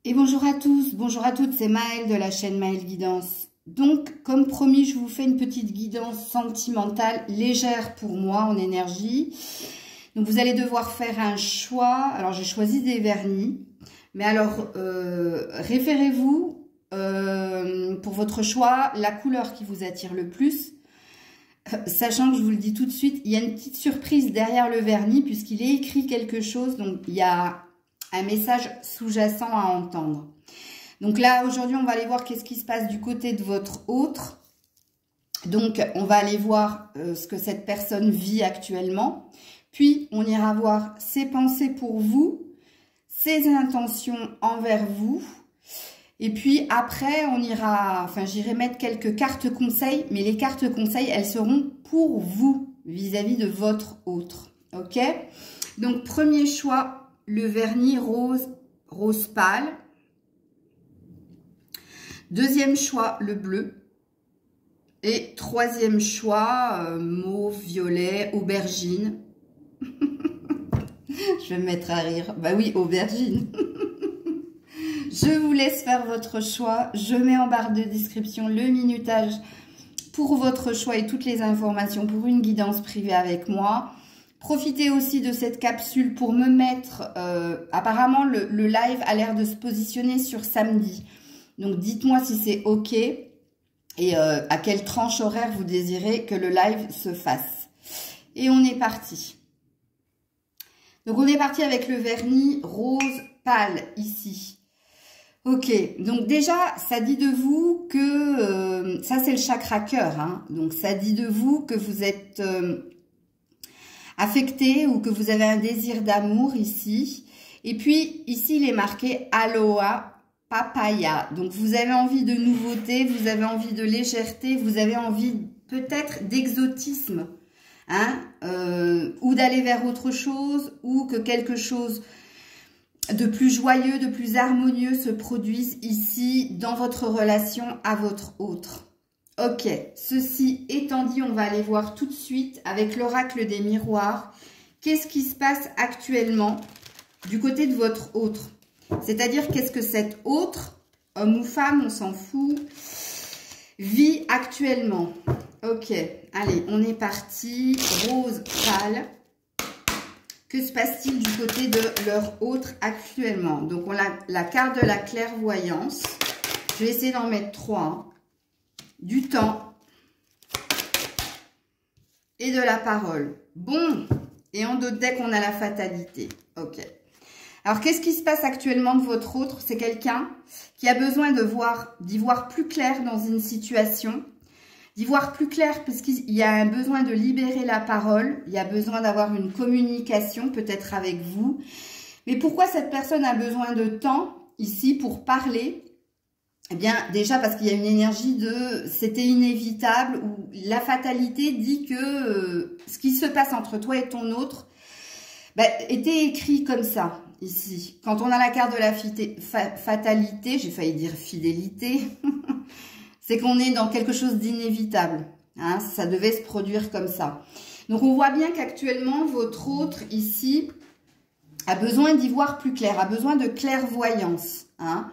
Et bonjour à tous, bonjour à toutes, c'est Maëlle de la chaîne Maëlle Guidance. Donc, comme promis, je vous fais une petite guidance sentimentale légère pour moi en énergie. Donc, vous allez devoir faire un choix. Alors, j'ai choisi des vernis. Mais alors, référez-vous pour votre choix la couleur qui vous attire le plus. Sachant que je vous le dis tout de suite, il y a une petite surprise derrière le vernis puisqu'il est écrit quelque chose. Donc, il y a un message sous-jacent à entendre. Donc là, aujourd'hui, on va aller voir qu'est-ce qui se passe du côté de votre autre. Donc, on va aller voir ce que cette personne vit actuellement. Puis, on ira voir ses pensées pour vous, ses intentions envers vous. Et puis, après, on ira, j'irai mettre quelques cartes conseils. Mais les cartes conseils, elles seront pour vous, vis-à-vis de votre autre. Ok? Donc, premier choix, le vernis rose pâle. Deuxième choix, le bleu. Et troisième choix, mauve, violet, aubergine. Je vais me mettre à rire. Bah oui, aubergine. Je vous laisse faire votre choix. Je mets en barre de description le minutage pour votre choix et toutes les informations pour une guidance privée avec moi. Profitez aussi de cette capsule pour me mettre... apparemment, le live a l'air de se positionner sur samedi. Donc, dites-moi si c'est OK et à quelle tranche horaire vous désirez que le live se fasse. Et on est parti. Donc, on est parti avec le vernis rose pâle ici. Ok, donc déjà, ça dit de vous que... ça, c'est le chakra cœur. Hein, donc, ça dit de vous que vous êtes... affecté ou que vous avez un désir d'amour ici. Et puis, ici, il est marqué Aloha Papaya. Donc, vous avez envie de nouveauté, vous avez envie de légèreté, vous avez envie peut-être d'exotisme, hein, ou d'aller vers autre chose, ou que quelque chose de plus joyeux, de plus harmonieux se produise ici dans votre relation à votre autre. Ok, ceci étant dit, on va aller voir tout de suite avec l'oracle des miroirs. Qu'est-ce qui se passe actuellement du côté de votre autre? C'est-à-dire, qu'est-ce que cet autre, homme ou femme, on s'en fout, vit actuellement. Ok, allez, on est parti. Rose pâle. Que se passe-t-il du côté de leur autre actuellement? Donc, on a la carte de la clairvoyance. Je vais essayer d'en mettre 3. Hein. Du temps et de la parole. Bon, et en d'autres decks, on a la fatalité. Ok. Alors, qu'est-ce qui se passe actuellement de votre autre? C'est quelqu'un qui a besoin d'y voir plus clair dans une situation, d'y voir plus clair parce qu'il y a un besoin de libérer la parole, il y a besoin d'avoir une communication peut-être avec vous. Mais pourquoi cette personne a besoin de temps ici pour parler? Eh bien, déjà parce qu'il y a une énergie de c'était inévitable ou la fatalité dit que ce qui se passe entre toi et ton autre était écrit comme ça, ici. Quand on a la carte de la fatalité, j'ai failli dire fidélité, c'est qu'on est dans quelque chose d'inévitable. Hein, ça devait se produire comme ça. Donc, on voit bien qu'actuellement, votre autre, ici, a besoin d'y voir plus clair, a besoin de clairvoyance, hein.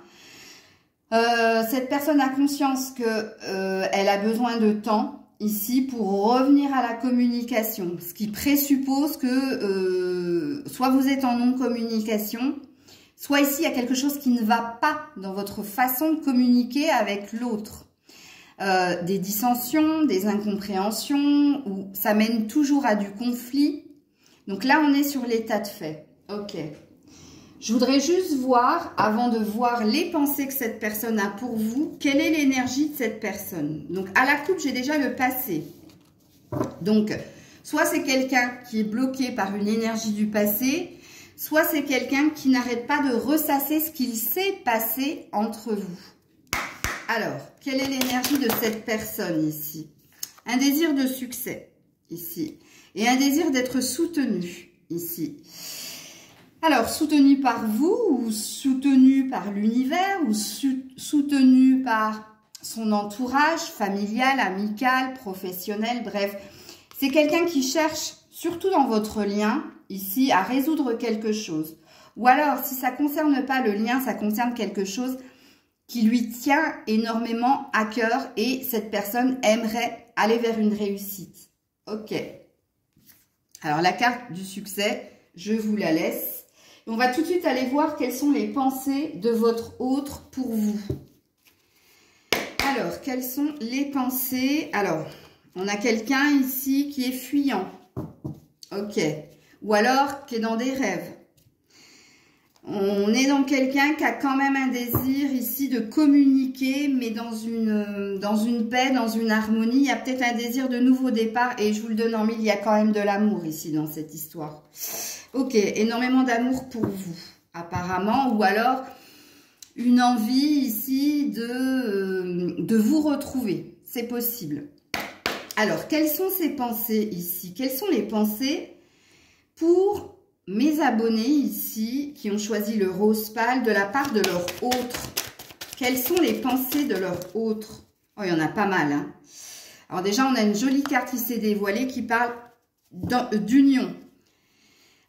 Cette personne a conscience que elle a besoin de temps ici pour revenir à la communication, ce qui présuppose que soit vous êtes en non-communication, soit ici il y a quelque chose qui ne va pas dans votre façon de communiquer avec l'autre. Des dissensions, des incompréhensions, ou ça mène toujours à du conflit. Donc là, on est sur l'état de fait. Ok. Je voudrais juste voir, avant de voir les pensées que cette personne a pour vous, quelle est l'énergie de cette personne. Donc, à la coupe, j'ai déjà le passé. Donc, soit c'est quelqu'un qui est bloqué par une énergie du passé, soit c'est quelqu'un qui n'arrête pas de ressasser ce qu'il s'est passé entre vous. Alors, quelle est l'énergie de cette personne ici? Un désir de succès, ici. Et un désir d'être soutenu, ici. Alors, soutenu par vous, ou soutenu par l'univers, ou soutenu par son entourage familial, amical, professionnel, bref. C'est quelqu'un qui cherche, surtout dans votre lien, ici, à résoudre quelque chose. Ou alors, si ça ne concerne pas le lien, ça concerne quelque chose qui lui tient énormément à cœur et cette personne aimerait aller vers une réussite. Ok. Alors, la carte du succès, je vous la laisse. On va tout de suite aller voir quelles sont les pensées de votre autre pour vous. Alors, quelles sont les pensées? Alors, on a quelqu'un ici qui est fuyant. Ok. Ou alors, qui est dans des rêves. On est dans quelqu'un qui a quand même un désir ici de communiquer, mais dans une paix, dans une harmonie. Il y a peut-être un désir de nouveau départ et je vous le donne en mille, il y a quand même de l'amour ici dans cette histoire. Ok, énormément d'amour pour vous, apparemment. Ou alors, une envie ici de vous retrouver. C'est possible. Alors, quelles sont ces pensées ici? Quelles sont les pensées pour mes abonnés ici qui ont choisi le rose pâle de la part de leur autre? Quelles sont les pensées de leur autre? Oh, il y en a pas mal. Hein. Alors déjà, on a une jolie carte qui s'est dévoilée qui parle d'union.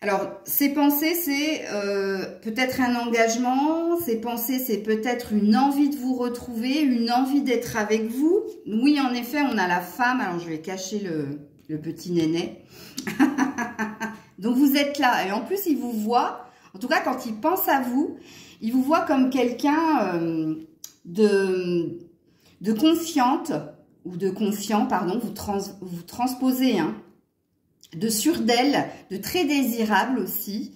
Alors, ces pensées, c'est peut-être un engagement. Ces pensées, c'est peut-être une envie de vous retrouver, une envie d'être avec vous. Oui, en effet, on a la femme. Alors, je vais cacher le petit néné. Donc, vous êtes là. Et en plus, il vous voit. En tout cas, quand il pense à vous, il vous voit comme quelqu'un de confiante ou de confiant, pardon. Vous transposez, hein. De sûr d'elle, de très désirable aussi.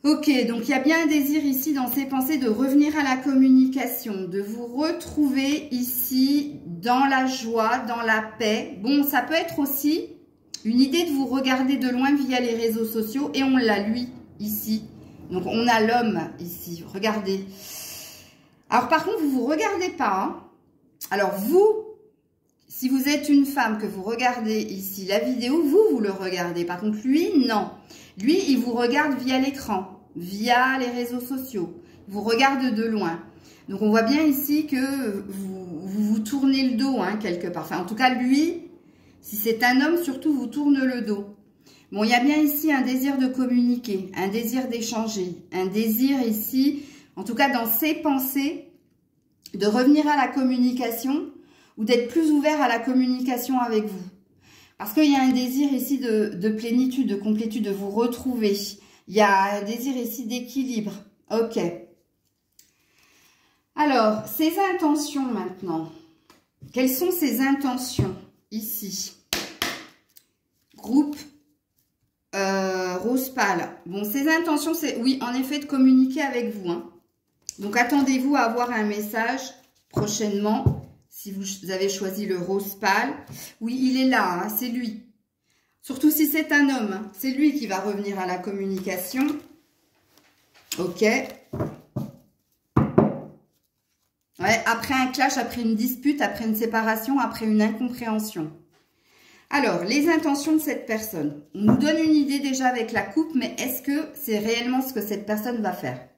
Ok, donc il y a bien un désir ici dans ces pensées de revenir à la communication, de vous retrouver ici dans la joie, dans la paix. Bon, ça peut être aussi une idée de vous regarder de loin via les réseaux sociaux et on l'a lui ici. Donc on a l'homme ici, regardez. Alors par contre, vous ne vous regardez pas. Hein. Alors vous, si vous êtes une femme que vous regardez ici la vidéo, vous le regardez. Par contre, lui, non. Lui, il vous regarde via l'écran, via les réseaux sociaux. Il vous regarde de loin. Donc, on voit bien ici que vous tournez le dos, hein, quelque part. Enfin, en tout cas, lui, si c'est un homme, surtout, vous tourne le dos. Bon, il y a bien ici un désir de communiquer, un désir d'échanger, un désir ici, en tout cas dans ses pensées, de revenir à la communication, ou d'être plus ouvert à la communication avec vous. Parce qu'il y a un désir ici de plénitude, de complétude, de vous retrouver. Il y a un désir ici d'équilibre. Ok. Alors, ces intentions maintenant. Quelles sont ces intentions ici? Groupe rose pâle. Bon, ces intentions, c'est, oui, en effet, de communiquer avec vous. Hein. Donc, attendez-vous à avoir un message prochainement. Si vous avez choisi le rose pâle, oui, il est là, hein, c'est lui. Surtout si c'est un homme, hein, c'est lui qui va revenir à la communication. Ok. Ouais, après un clash, après une dispute, après une séparation, après une incompréhension. Alors, les intentions de cette personne. On nous donne une idée déjà avec la coupe, mais est-ce que c'est réellement ce que cette personne va faire?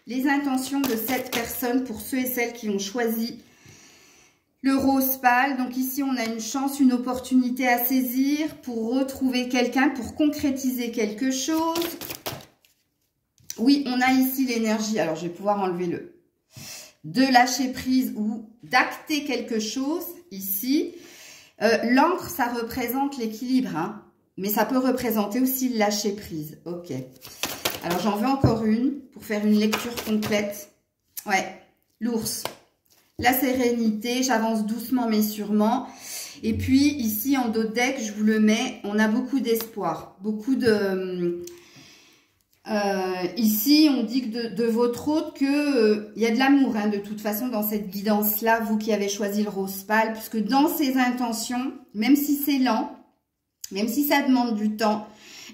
Les intentions de cette personne pour ceux et celles qui ont choisi le rose pâle. Donc ici, on a une chance, une opportunité à saisir pour retrouver quelqu'un, pour concrétiser quelque chose. Oui, on a ici l'énergie. Alors, je vais pouvoir enlever de lâcher prise ou d'acter quelque chose ici. L'encre, ça représente l'équilibre, hein, mais ça peut représenter aussi le lâcher prise. Ok. Alors, j'en veux encore une pour faire une lecture complète. Ouais, l'ours. La sérénité, j'avance doucement mais sûrement. Et puis ici en dos de deck, je vous le mets, on a beaucoup d'espoir. Beaucoup de... ici, on dit que de votre autre qu'il y a de l'amour, hein, de toute façon, dans cette guidance-là, vous qui avez choisi le rose pâle. Puisque dans ces intentions, même si c'est lent, même si ça demande du temps,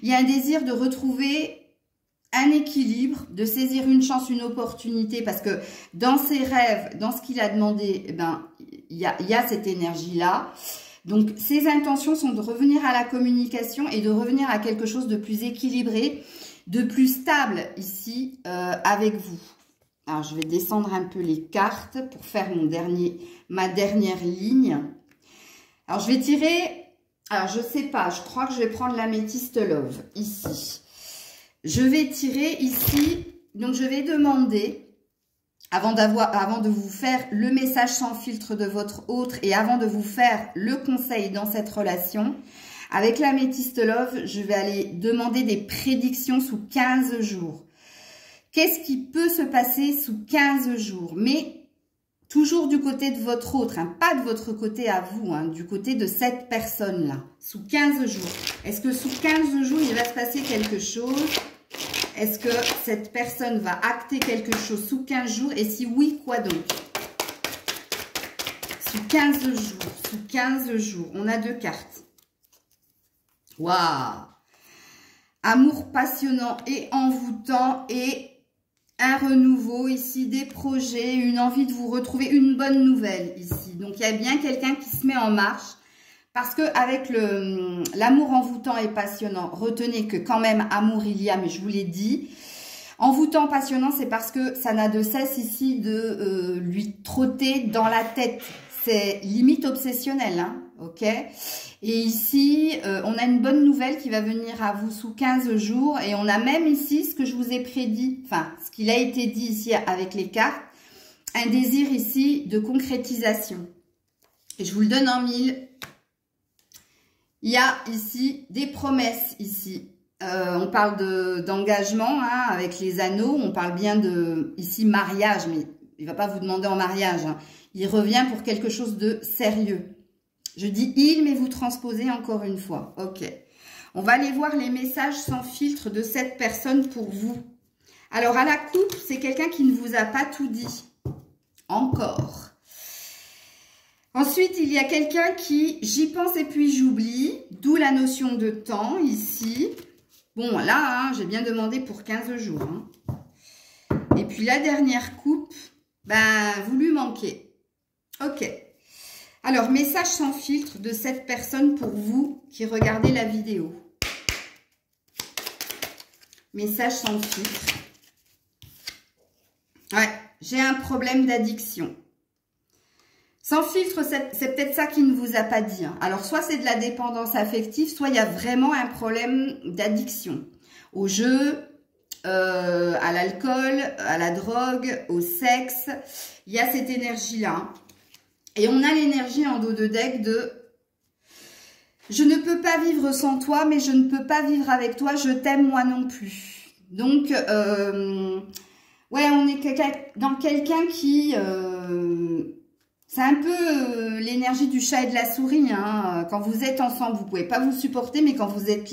il y a un désir de retrouver un équilibre, de saisir une chance, une opportunité, parce que dans ses rêves, dans ce qu'il a demandé, eh ben, il y a cette énergie-là. Donc, ses intentions sont de revenir à la communication et de revenir à quelque chose de plus équilibré, de plus stable ici avec vous. Alors, je vais descendre un peu les cartes pour faire ma dernière ligne. Alors, je vais tirer, alors je sais pas, je crois que je vais prendre l'améthyste love ici. Je vais tirer ici, donc je vais demander, avant de vous faire le message sans filtre de votre autre et avant de vous faire le conseil dans cette relation, avec l'améthyste love, je vais aller demander des prédictions sous 15 jours. Qu'est-ce qui peut se passer sous 15 jours? Mais toujours du côté de votre autre, hein, pas de votre côté à vous, hein, du côté de cette personne-là. Sous 15 jours. Est-ce que sous 15 jours, il va se passer quelque chose? Est-ce que cette personne va acter quelque chose sous 15 jours? Et si oui, quoi donc? Sous 15 jours, sous 15 jours, on a 2 cartes. Waouh! Amour passionnant et envoûtant et un renouveau ici, des projets, une envie de vous retrouver, une bonne nouvelle ici. Donc, il y a bien quelqu'un qui se met en marche parce que avec l'amour envoûtant et passionnant, retenez que quand même amour il y a, mais je vous l'ai dit. Envoûtant, passionnant, c'est parce que ça n'a de cesse ici de lui trotter dans la tête. C'est limite obsessionnel, hein, ok? Et ici, on a une bonne nouvelle qui va venir à vous sous 15 jours. Et on a même ici ce que je vous ai prédit, enfin, ce qu'il a été dit ici avec les cartes, un désir ici de concrétisation. Et je vous le donne en 1000. Il y a ici des promesses ici. On parle d'engagement hein, avec les anneaux. On parle bien de, ici, mariage. Mais il ne va pas vous demander en mariage. Hein. Il revient pour quelque chose de sérieux. Je dis il, mais vous transposez encore une fois. Ok. On va aller voir les messages sans filtre de cette personne pour vous. Alors, à la coupe, c'est quelqu'un qui ne vous a pas tout dit. Encore. Ensuite, il y a quelqu'un qui, j'y pense et puis j'oublie. D'où la notion de temps, ici. Bon, là, hein, j'ai bien demandé pour 15 jours. Hein. Et puis, la dernière coupe, ben, vous lui manquez. Ok. Alors, message sans filtre de cette personne pour vous qui regardez la vidéo. Message sans filtre. Ouais, j'ai un problème d'addiction. Sans filtre, c'est peut-être ça qui ne vous a pas dit. Hein. Alors, soit c'est de la dépendance affective, soit il y a vraiment un problème d'addiction. Au jeu, à l'alcool, à la drogue, au sexe. Il y a cette énergie-là. Et on a l'énergie en dos de deck de « Je ne peux pas vivre sans toi, mais je ne peux pas vivre avec toi, je t'aime moi non plus. » Donc, ouais, on est dans quelqu'un qui... c'est un peu l'énergie du chat et de la souris. Hein. Quand vous êtes ensemble, vous ne pouvez pas vous supporter, mais quand vous êtes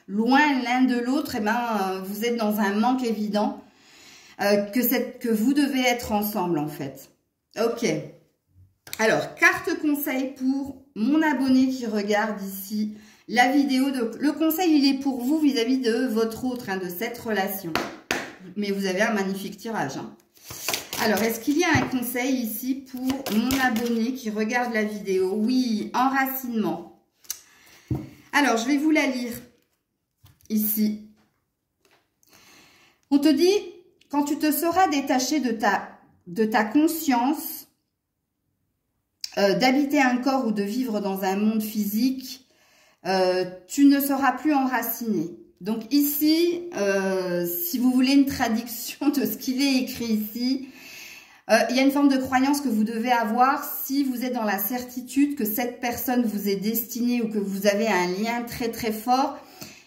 loin l'un de l'autre, eh ben, vous êtes dans un manque évident que vous devez être ensemble, en fait. Ok. Alors, carte conseil pour mon abonné qui regarde ici la vidéo. Le conseil, il est pour vous vis-à-vis de votre autre, hein, de cette relation. Mais vous avez un magnifique tirage. Hein. Alors, est-ce qu'il y a un conseil ici pour mon abonné qui regarde la vidéo? Oui, enracinement. Alors, je vais vous la lire ici. On te dit, quand tu te seras détaché de ta conscience, d'habiter un corps ou de vivre dans un monde physique, tu ne seras plus enraciné. Donc ici, si vous voulez une traduction de ce qu'il est écrit ici, il y a une forme de croyance que vous devez avoir si vous êtes dans la certitude que cette personne vous est destinée ou que vous avez un lien très très fort.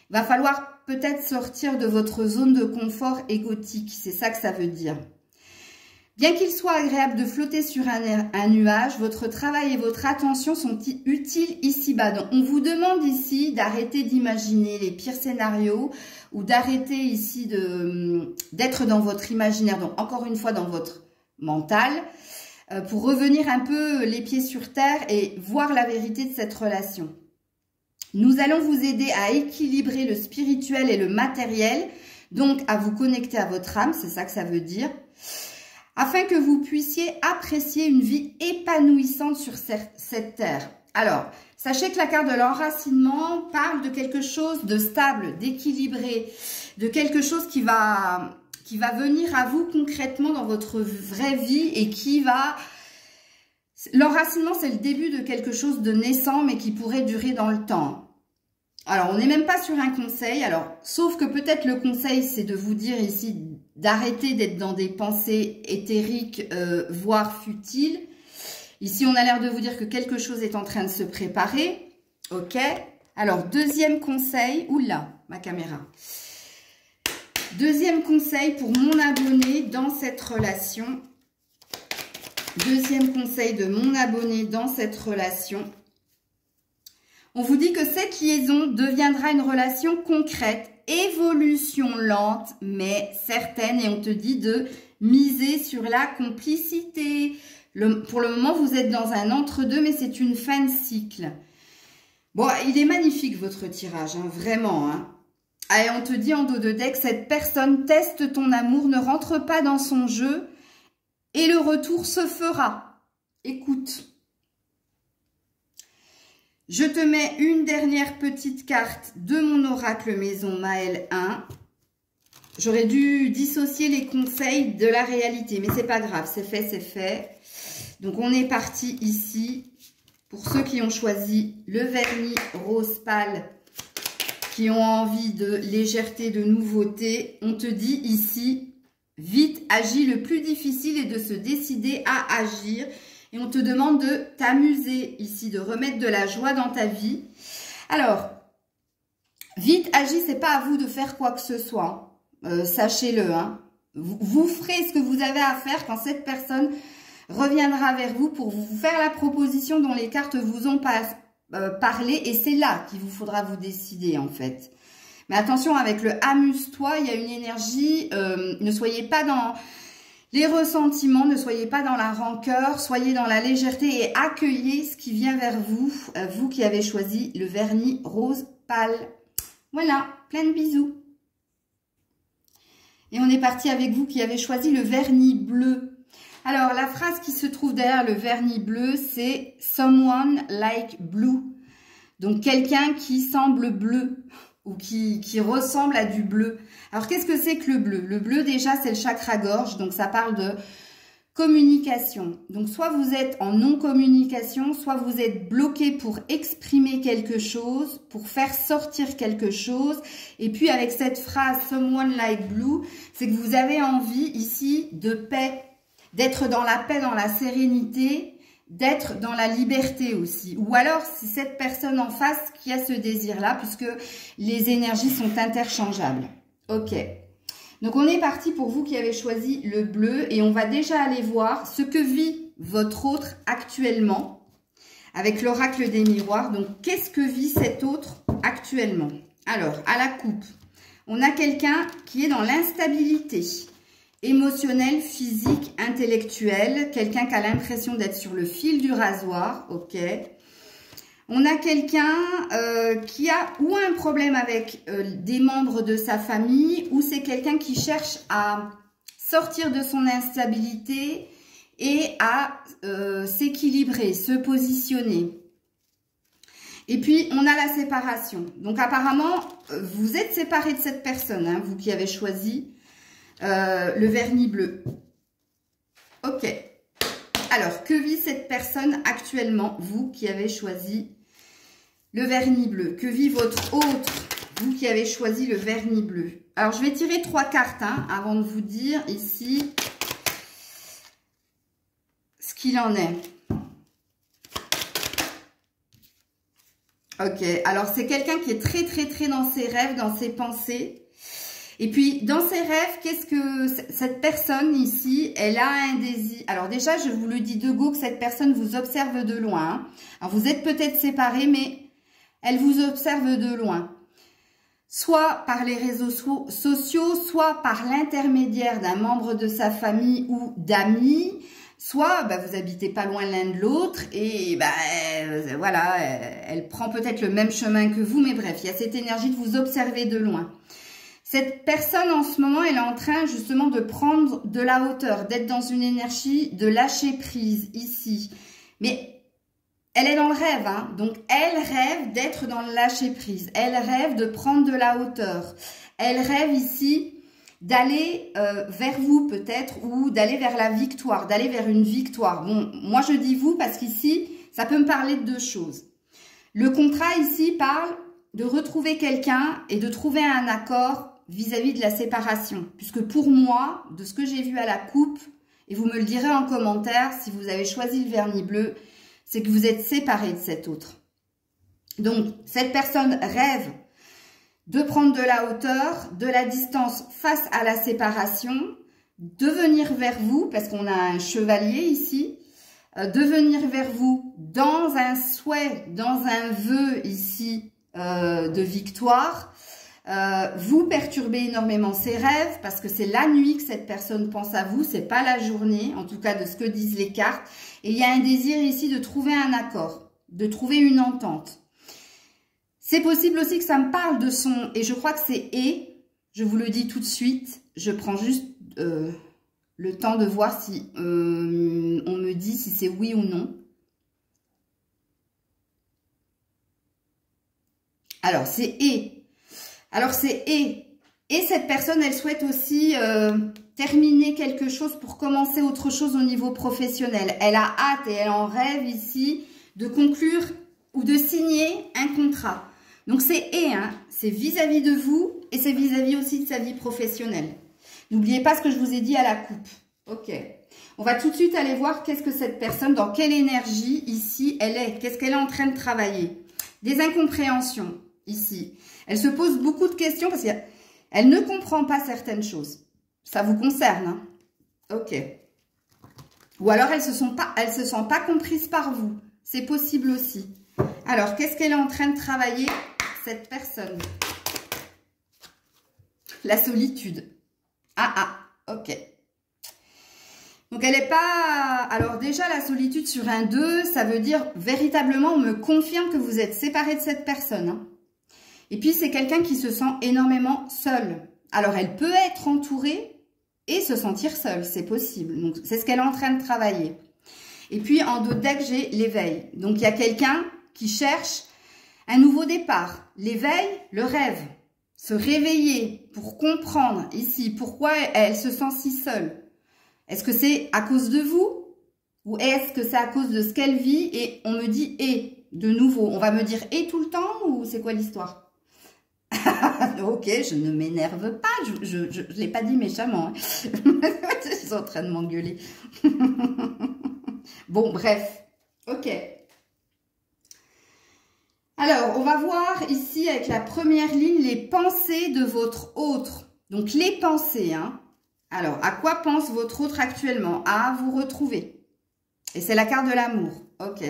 Il va falloir peut-être sortir de votre zone de confort égotique. C'est ça que ça veut dire. Bien qu'il soit agréable de flotter sur un nuage, votre travail et votre attention sont utiles ici-bas. Donc, on vous demande ici d'arrêter d'imaginer les pires scénarios ou d'arrêter ici d'être dans votre imaginaire. Donc, encore une fois, dans votre mental, pour revenir un peu les pieds sur terre et voir la vérité de cette relation. Nous allons vous aider à équilibrer le spirituel et le matériel, donc à vous connecter à votre âme, c'est ça que ça veut dire, afin que vous puissiez apprécier une vie épanouissante sur cette terre. Alors, sachez que la carte de l'enracinement parle de quelque chose de stable, d'équilibré, de quelque chose qui va venir à vous concrètement dans votre vraie vie et qui va... L'enracinement, c'est le début de quelque chose de naissant, mais qui pourrait durer dans le temps. Alors, on n'est même pas sur un conseil. Alors, sauf que peut-être le conseil, c'est de vous dire ici d'arrêter d'être dans des pensées éthériques, voire futiles. Ici, on a l'air de vous dire que quelque chose est en train de se préparer. Ok. Alors, deuxième conseil. Oula, ma caméra. Deuxième conseil pour mon abonné dans cette relation. Deuxième conseil de mon abonné dans cette relation. On vous dit que cette liaison deviendra une relation concrète, évolution lente mais certaine, et on te dit de miser sur la complicité. Pour le moment, vous êtes dans un entre-deux, mais c'est une fin de cycle. Bon, il est magnifique votre tirage, hein, vraiment. Hein. Et on te dit en dos de deck, cette personne teste ton amour, ne rentre pas dans son jeu et le retour se fera. Écoute. Je te mets une dernière petite carte de mon oracle maison Maël 1. J'aurais dû dissocier les conseils de la réalité, mais c'est pas grave, c'est fait, c'est fait. Donc on est parti ici. Pour ceux qui ont choisi le vernis rose pâle, qui ont envie de légèreté, de nouveauté, on te dit ici, vite, agis, le plus difficile est de se décider à agir. Et on te demande de t'amuser ici, de remettre de la joie dans ta vie. Alors, vite, agis, c'est pas à vous de faire quoi que ce soit. Sachez-le. Hein. Vous ferez ce que vous avez à faire quand cette personne reviendra vers vous pour vous faire la proposition dont les cartes vous ont parlé. Et c'est là qu'il vous faudra vous décider en fait. Mais attention, avec le amuse-toi, il y a une énergie. Ne soyez pas dans les ressentiments, ne soyez pas dans la rancœur, soyez dans la légèreté et accueillez ce qui vient vers vous, vous qui avez choisi le vernis rose pâle. Voilà, plein de bisous. Et on est parti avec vous qui avez choisi le vernis bleu. Alors, la phrase qui se trouve derrière le vernis bleu, c'est « Someone like blue ». Donc, quelqu'un qui semble bleu ou qui ressemble à du bleu. Alors, qu'est-ce que c'est que le bleu? Le bleu, déjà, c'est le chakra gorge, donc ça parle de communication. Donc, soit vous êtes en non-communication, soit vous êtes bloqué pour exprimer quelque chose, pour faire sortir quelque chose. Et puis, avec cette phrase « Someone like blue », c'est que vous avez envie, ici, de paix, d'être dans la paix, dans la sérénité, d'être dans la liberté aussi. Ou alors, c'est cette personne en face qui a ce désir-là, puisque les énergies sont interchangeables. Ok. Donc, on est parti pour vous qui avez choisi le bleu et on va déjà aller voir ce que vit votre autre actuellement avec l'oracle des miroirs. Donc, qu'est-ce que vit cet autre actuellement? Alors, à la coupe, on a quelqu'un qui est dans l'instabilité émotionnelle, physique, intellectuelle. Quelqu'un qui a l'impression d'être sur le fil du rasoir. Ok. On a quelqu'un qui a ou un problème avec des membres de sa famille ou c'est quelqu'un qui cherche à sortir de son instabilité et à s'équilibrer, se positionner. Et puis, on a la séparation. Donc, apparemment, vous êtes séparés de cette personne, hein, vous qui avez choisi le vernis bleu. Ok. Alors, que vit cette personne actuellement, vous qui avez choisi le vernis bleu? Que vit votre autre, vous qui avez choisi le vernis bleu? Alors, je vais tirer 3 cartes hein, avant de vous dire ici ce qu'il en est. Ok, alors c'est quelqu'un qui est très dans ses rêves, dans ses pensées. Et puis, dans ses rêves, qu'est-ce que cette personne ici, elle a un désir. Alors déjà, je vous le dis de go que cette personne vous observe de loin. Hein. Alors, vous êtes peut-être séparés, mais elle vous observe de loin. Soit par les réseaux sociaux, soit par l'intermédiaire d'un membre de sa famille ou d'amis. Soit vous habitez pas loin l'un de l'autre et voilà, elle prend peut-être le même chemin que vous. Mais bref, il y a cette énergie de vous observer de loin. Cette personne, en ce moment, elle est en train justement de prendre de la hauteur, d'être dans une énergie de lâcher prise ici. Mais elle est dans le rêve, hein. Donc elle rêve d'être dans le lâcher prise. Elle rêve de prendre de la hauteur. Elle rêve ici d'aller vers vous peut-être ou d'aller vers la victoire, d'aller vers une victoire. Bon, moi je dis vous parce qu'ici, ça peut me parler de deux choses. Le contrat ici parle de retrouver quelqu'un et de trouver un accord vis-à-vis de la séparation. Puisque pour moi, de ce que j'ai vu à la coupe, et vous me le direz en commentaire si vous avez choisi le vernis bleu, c'est que vous êtes séparés de cet autre. Donc, cette personne rêve de prendre de la hauteur, de la distance face à la séparation, de venir vers vous, parce qu'on a un chevalier ici, de venir vers vous dans un souhait, dans un vœu ici de victoire. Vous perturbez énormément ses rêves parce que c'est la nuit que cette personne pense à vous, c'est pas la journée, en tout cas de ce que disent les cartes. Et il y a un désir ici de trouver un accord, de trouver une entente. C'est possible aussi que ça me parle de son, et je crois que c'est « et », je vous le dis tout de suite, je prends juste le temps de voir si on me dit si c'est oui ou non. Alors, c'est « et ». Alors, c'est « et ». Et cette personne, elle souhaite aussi terminer quelque chose pour commencer autre chose au niveau professionnel. Elle a hâte et elle en rêve ici de conclure ou de signer un contrat. Donc, c'est « et », hein, c'est vis-à-vis de vous et c'est vis-à-vis aussi de sa vie professionnelle. N'oubliez pas ce que je vous ai dit à la coupe. Ok. On va tout de suite aller voir qu'est-ce que cette personne, dans quelle énergie ici elle est. Qu'est-ce qu'elle est en train de travailler. Des incompréhensions ici. Elle se pose beaucoup de questions parce qu'elle ne comprend pas certaines choses. Ça vous concerne, hein? Ok. Ou alors elle se sent pas comprise par vous. C'est possible aussi. Alors, qu'est-ce qu'elle est en train de travailler, cette personne? La solitude. Ok. Donc, elle n'est pas... Alors, déjà, la solitude sur un 2, ça veut dire, véritablement, on me confirme que vous êtes séparés de cette personne. Hein. Et puis, c'est quelqu'un qui se sent énormément seul. Alors, elle peut être entourée et se sentir seule, c'est possible. Donc, c'est ce qu'elle est en train de travailler. Et puis, en dos de deck, j'ai l'éveil. Donc, il y a quelqu'un qui cherche un nouveau départ. L'éveil, le rêve. Se réveiller pour comprendre ici pourquoi elle se sent si seule. Est-ce que c'est à cause de vous? Ou est-ce que c'est à cause de ce qu'elle vit? Et on me dit « et » de nouveau. On va me dire « et » tout le temps ou c'est quoi l'histoire? Ok, je ne m'énerve pas. Je ne l'ai pas dit méchamment. Hein. Je suis en train de m'engueuler. Bon, bref. Ok. Alors, on va voir ici avec la première ligne les pensées de votre autre. Donc, les pensées. Hein. Alors, à quoi pense votre autre actuellement? À vous retrouver. Et c'est la carte de l'amour. Ok.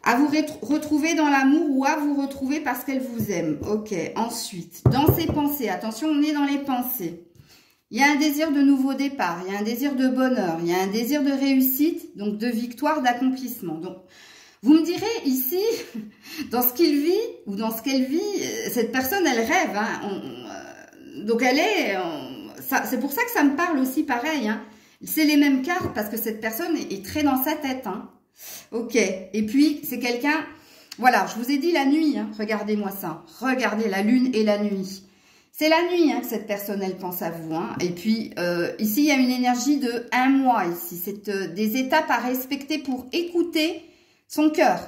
À vous retrouver dans l'amour ou à vous retrouver parce qu'elle vous aime. Ok. Ensuite, dans ses pensées. Attention, on est dans les pensées. Il y a un désir de nouveau départ. Il y a un désir de bonheur. Il y a un désir de réussite. Donc, de victoire, d'accomplissement. Donc, vous me direz ici, dans ce qu'il vit ou dans ce qu'elle vit, cette personne, elle rêve. Hein. Donc, elle est... c'est pour ça que ça me parle aussi pareil. Hein. C'est les mêmes cartes parce que cette personne est très dans sa tête. Hein. Ok. Et puis, c'est quelqu'un... Voilà, je vous ai dit la nuit. Hein. Regardez-moi ça. Regardez la lune et la nuit. C'est la nuit hein, que cette personne, elle pense à vous. Hein. Et puis, ici, il y a une énergie de 1 mois. Ici, c'est des étapes à respecter pour écouter son cœur,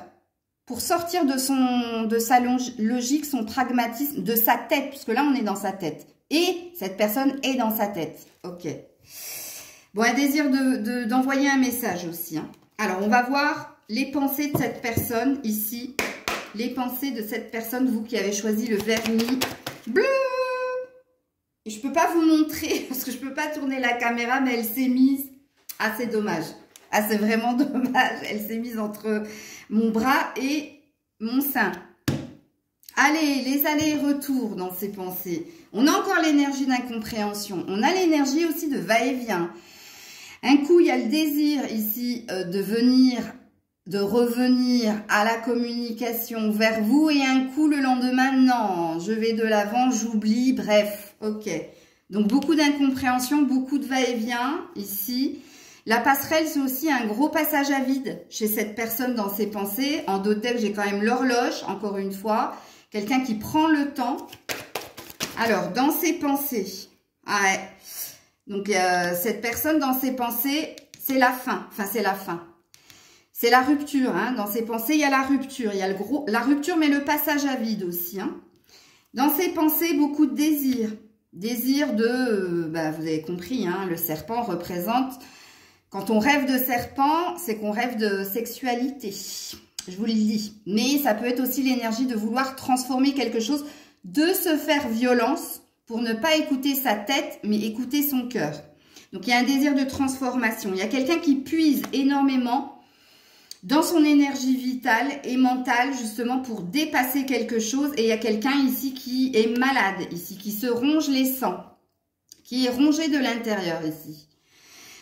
pour sortir de sa logique, son pragmatisme, de sa tête, puisque là, on est dans sa tête. Et cette personne est dans sa tête. Ok. Bon, un désir d'envoyer un message aussi. Hein. Alors, on va voir les pensées de cette personne ici. Les pensées de cette personne, vous qui avez choisi le vernis bleu. Et je ne peux pas vous montrer, parce que je ne peux pas tourner la caméra, mais elle s'est mise. Ah, c'est dommage. Ah, c'est vraiment dommage. Elle s'est mise entre mon bras et mon sein. Allez, les allers et retours dans ses pensées. On a encore l'énergie d'incompréhension. On a l'énergie aussi de va-et-vient. Un coup, il y a le désir ici de revenir à la communication vers vous. Et un coup, le lendemain, non, je vais de l'avant, j'oublie. Bref, ok. Donc, beaucoup d'incompréhension, beaucoup de va-et-vient ici. La passerelle, c'est aussi un gros passage à vide chez cette personne dans ses pensées. En dos de deck, j'ai quand même l'horloge, encore une fois. Quelqu'un qui prend le temps. Alors, dans ses pensées. Ah ouais. Donc, cette personne, dans ses pensées, c'est la fin. Enfin, c'est la fin. C'est la rupture, hein. Dans ses pensées, il y a la rupture. Il y a la rupture, mais le passage à vide aussi, hein. Dans ses pensées, beaucoup de désirs. Désir de, vous avez compris, hein, le serpent représente, quand on rêve de serpent, c'est qu'on rêve de sexualité. Je vous le dis. Mais ça peut être aussi l'énergie de vouloir transformer quelque chose, de se faire violence pour ne pas écouter sa tête, mais écouter son cœur. Donc, il y a un désir de transformation. Il y a quelqu'un qui puise énormément dans son énergie vitale et mentale, justement, pour dépasser quelque chose. Et il y a quelqu'un ici qui est malade, ici, qui se ronge les sangs, qui est rongé de l'intérieur, ici.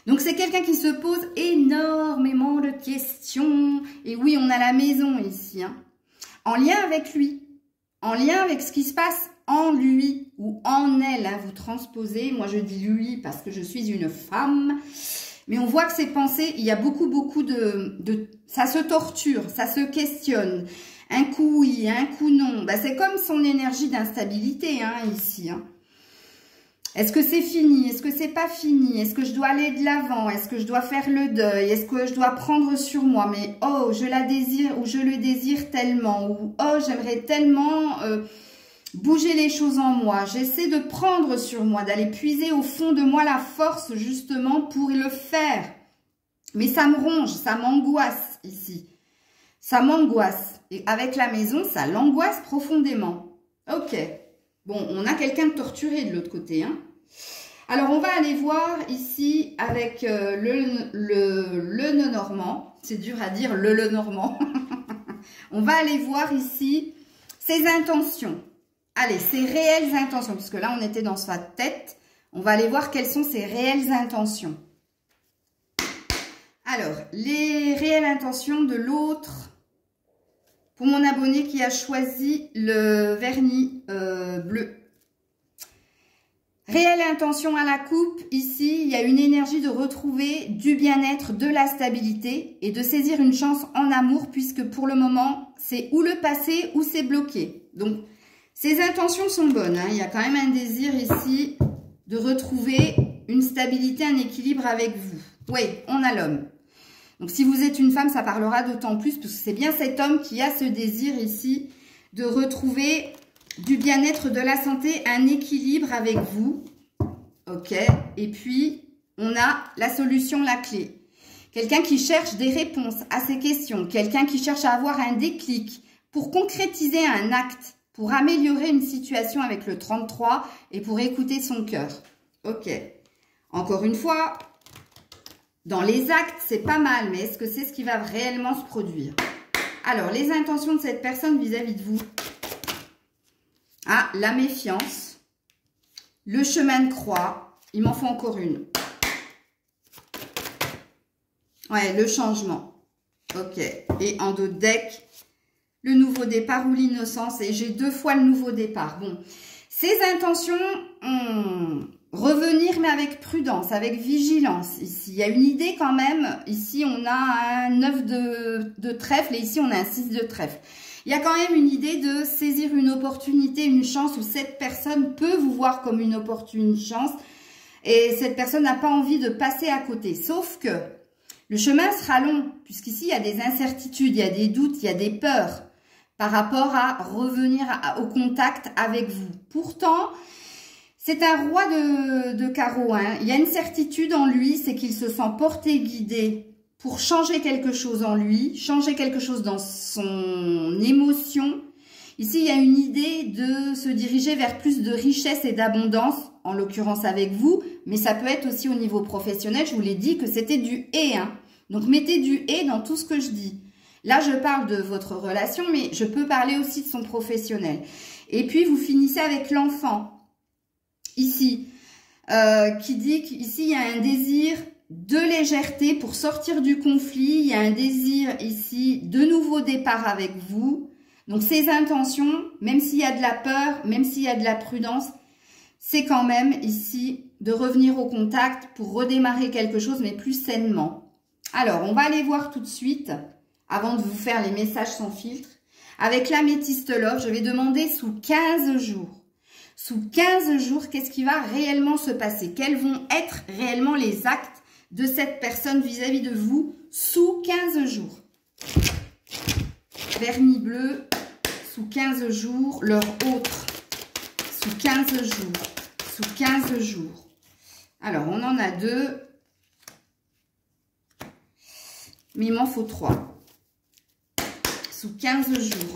Donc, c'est quelqu'un qui se pose énormément de questions. Et oui, on a la maison ici, hein, en lien avec lui, en lien avec ce qui se passe en lui ou en elle, hein, vous transposez. Moi, je dis lui parce que je suis une femme. Mais on voit que ces pensées, il y a beaucoup de... Ça se torture, ça se questionne. Un coup oui, un coup non. C'est comme son énergie d'instabilité, hein, ici. Hein. Est-ce que c'est fini? Est-ce que c'est pas fini? Est-ce que je dois aller de l'avant? Est-ce que je dois faire le deuil? Est-ce que je dois prendre sur moi? Mais oh, je la désire ou je le désire tellement. Ou oh, j'aimerais tellement... bouger les choses en moi. J'essaie de prendre sur moi, d'aller puiser au fond de moi la force justement pour le faire. Mais ça me ronge, ça m'angoisse ici. Ça m'angoisse. Et avec la maison, ça l'angoisse profondément. Ok. Bon, on a quelqu'un de torturé de l'autre côté. Hein. Alors, on va aller voir ici avec le Lenormand. C'est dur à dire, le Lenormand. On va aller voir ici ses intentions. Allez, ses réelles intentions, puisque là, on était dans sa tête. On va aller voir quelles sont ses réelles intentions. Alors, les réelles intentions de l'autre, pour mon abonné qui a choisi le vernis bleu. Réelle intention à la coupe, ici, il y a une énergie de retrouver du bien-être, de la stabilité et de saisir une chance en amour, puisque pour le moment, c'est ou le passé ou c'est bloqué. Donc, ces intentions sont bonnes, hein. Il y a quand même un désir ici de retrouver une stabilité, un équilibre avec vous. Oui, on a l'homme. Donc, si vous êtes une femme, ça parlera d'autant plus, parce que c'est bien cet homme qui a ce désir ici de retrouver du bien-être, de la santé, un équilibre avec vous. Ok. Et puis, on a la solution, la clé. Quelqu'un qui cherche des réponses à ces questions. Quelqu'un qui cherche à avoir un déclic pour concrétiser un acte, pour améliorer une situation avec le 33 et pour écouter son cœur. Ok. Encore une fois, dans les actes, c'est pas mal, mais est-ce que c'est ce qui va réellement se produire? Alors, les intentions de cette personne vis-à-vis de vous. Ah, la méfiance. Le chemin de croix. Il m'en faut encore une. Ouais, le changement. Ok. Et en dos de deck, le nouveau départ ou l'innocence. Et j'ai 2 fois le nouveau départ. Bon, ces intentions, revenir mais avec prudence, avec vigilance. Ici, il y a une idée quand même. Ici, on a un 9 de trèfle et ici, on a un 6 de trèfle. Il y a quand même une idée de saisir une opportunité, une chance où cette personne peut vous voir comme une opportune chance. Et cette personne n'a pas envie de passer à côté. Sauf que le chemin sera long, puisqu'ici, il y a des incertitudes, il y a des doutes, il y a des peurs par rapport à revenir au contact avec vous. Pourtant, c'est un roi de carreaux. Hein. Il y a une certitude en lui, c'est qu'il se sent porté, guidé pour changer quelque chose en lui, changer quelque chose dans son émotion. Ici, il y a une idée de se diriger vers plus de richesse et d'abondance, en l'occurrence avec vous, mais ça peut être aussi au niveau professionnel. Je vous l'ai dit que c'était du « et ». Hein. Donc, mettez du « et » dans tout ce que je dis. Là, je parle de votre relation, mais je peux parler aussi de son professionnel. Et puis, vous finissez avec l'enfant, ici, qui dit qu'ici, il y a un désir de légèreté pour sortir du conflit. Il y a un désir ici de nouveau départ avec vous. Donc, ces intentions, même s'il y a de la peur, même s'il y a de la prudence, c'est quand même ici de revenir au contact pour redémarrer quelque chose, mais plus sainement. Alors, on va aller voir tout de suite, avant de vous faire les messages sans filtre. Avec l'améthyste love, je vais demander sous 15 jours. Sous 15 jours, qu'est-ce qui va réellement se passer? Quels vont être réellement les actes de cette personne vis-à-vis de vous sous 15 jours? Vernis bleu, sous 15 jours, leur autre, sous 15 jours, sous 15 jours. Alors, on en a 2, mais il m'en faut 3. Sous 15 jours,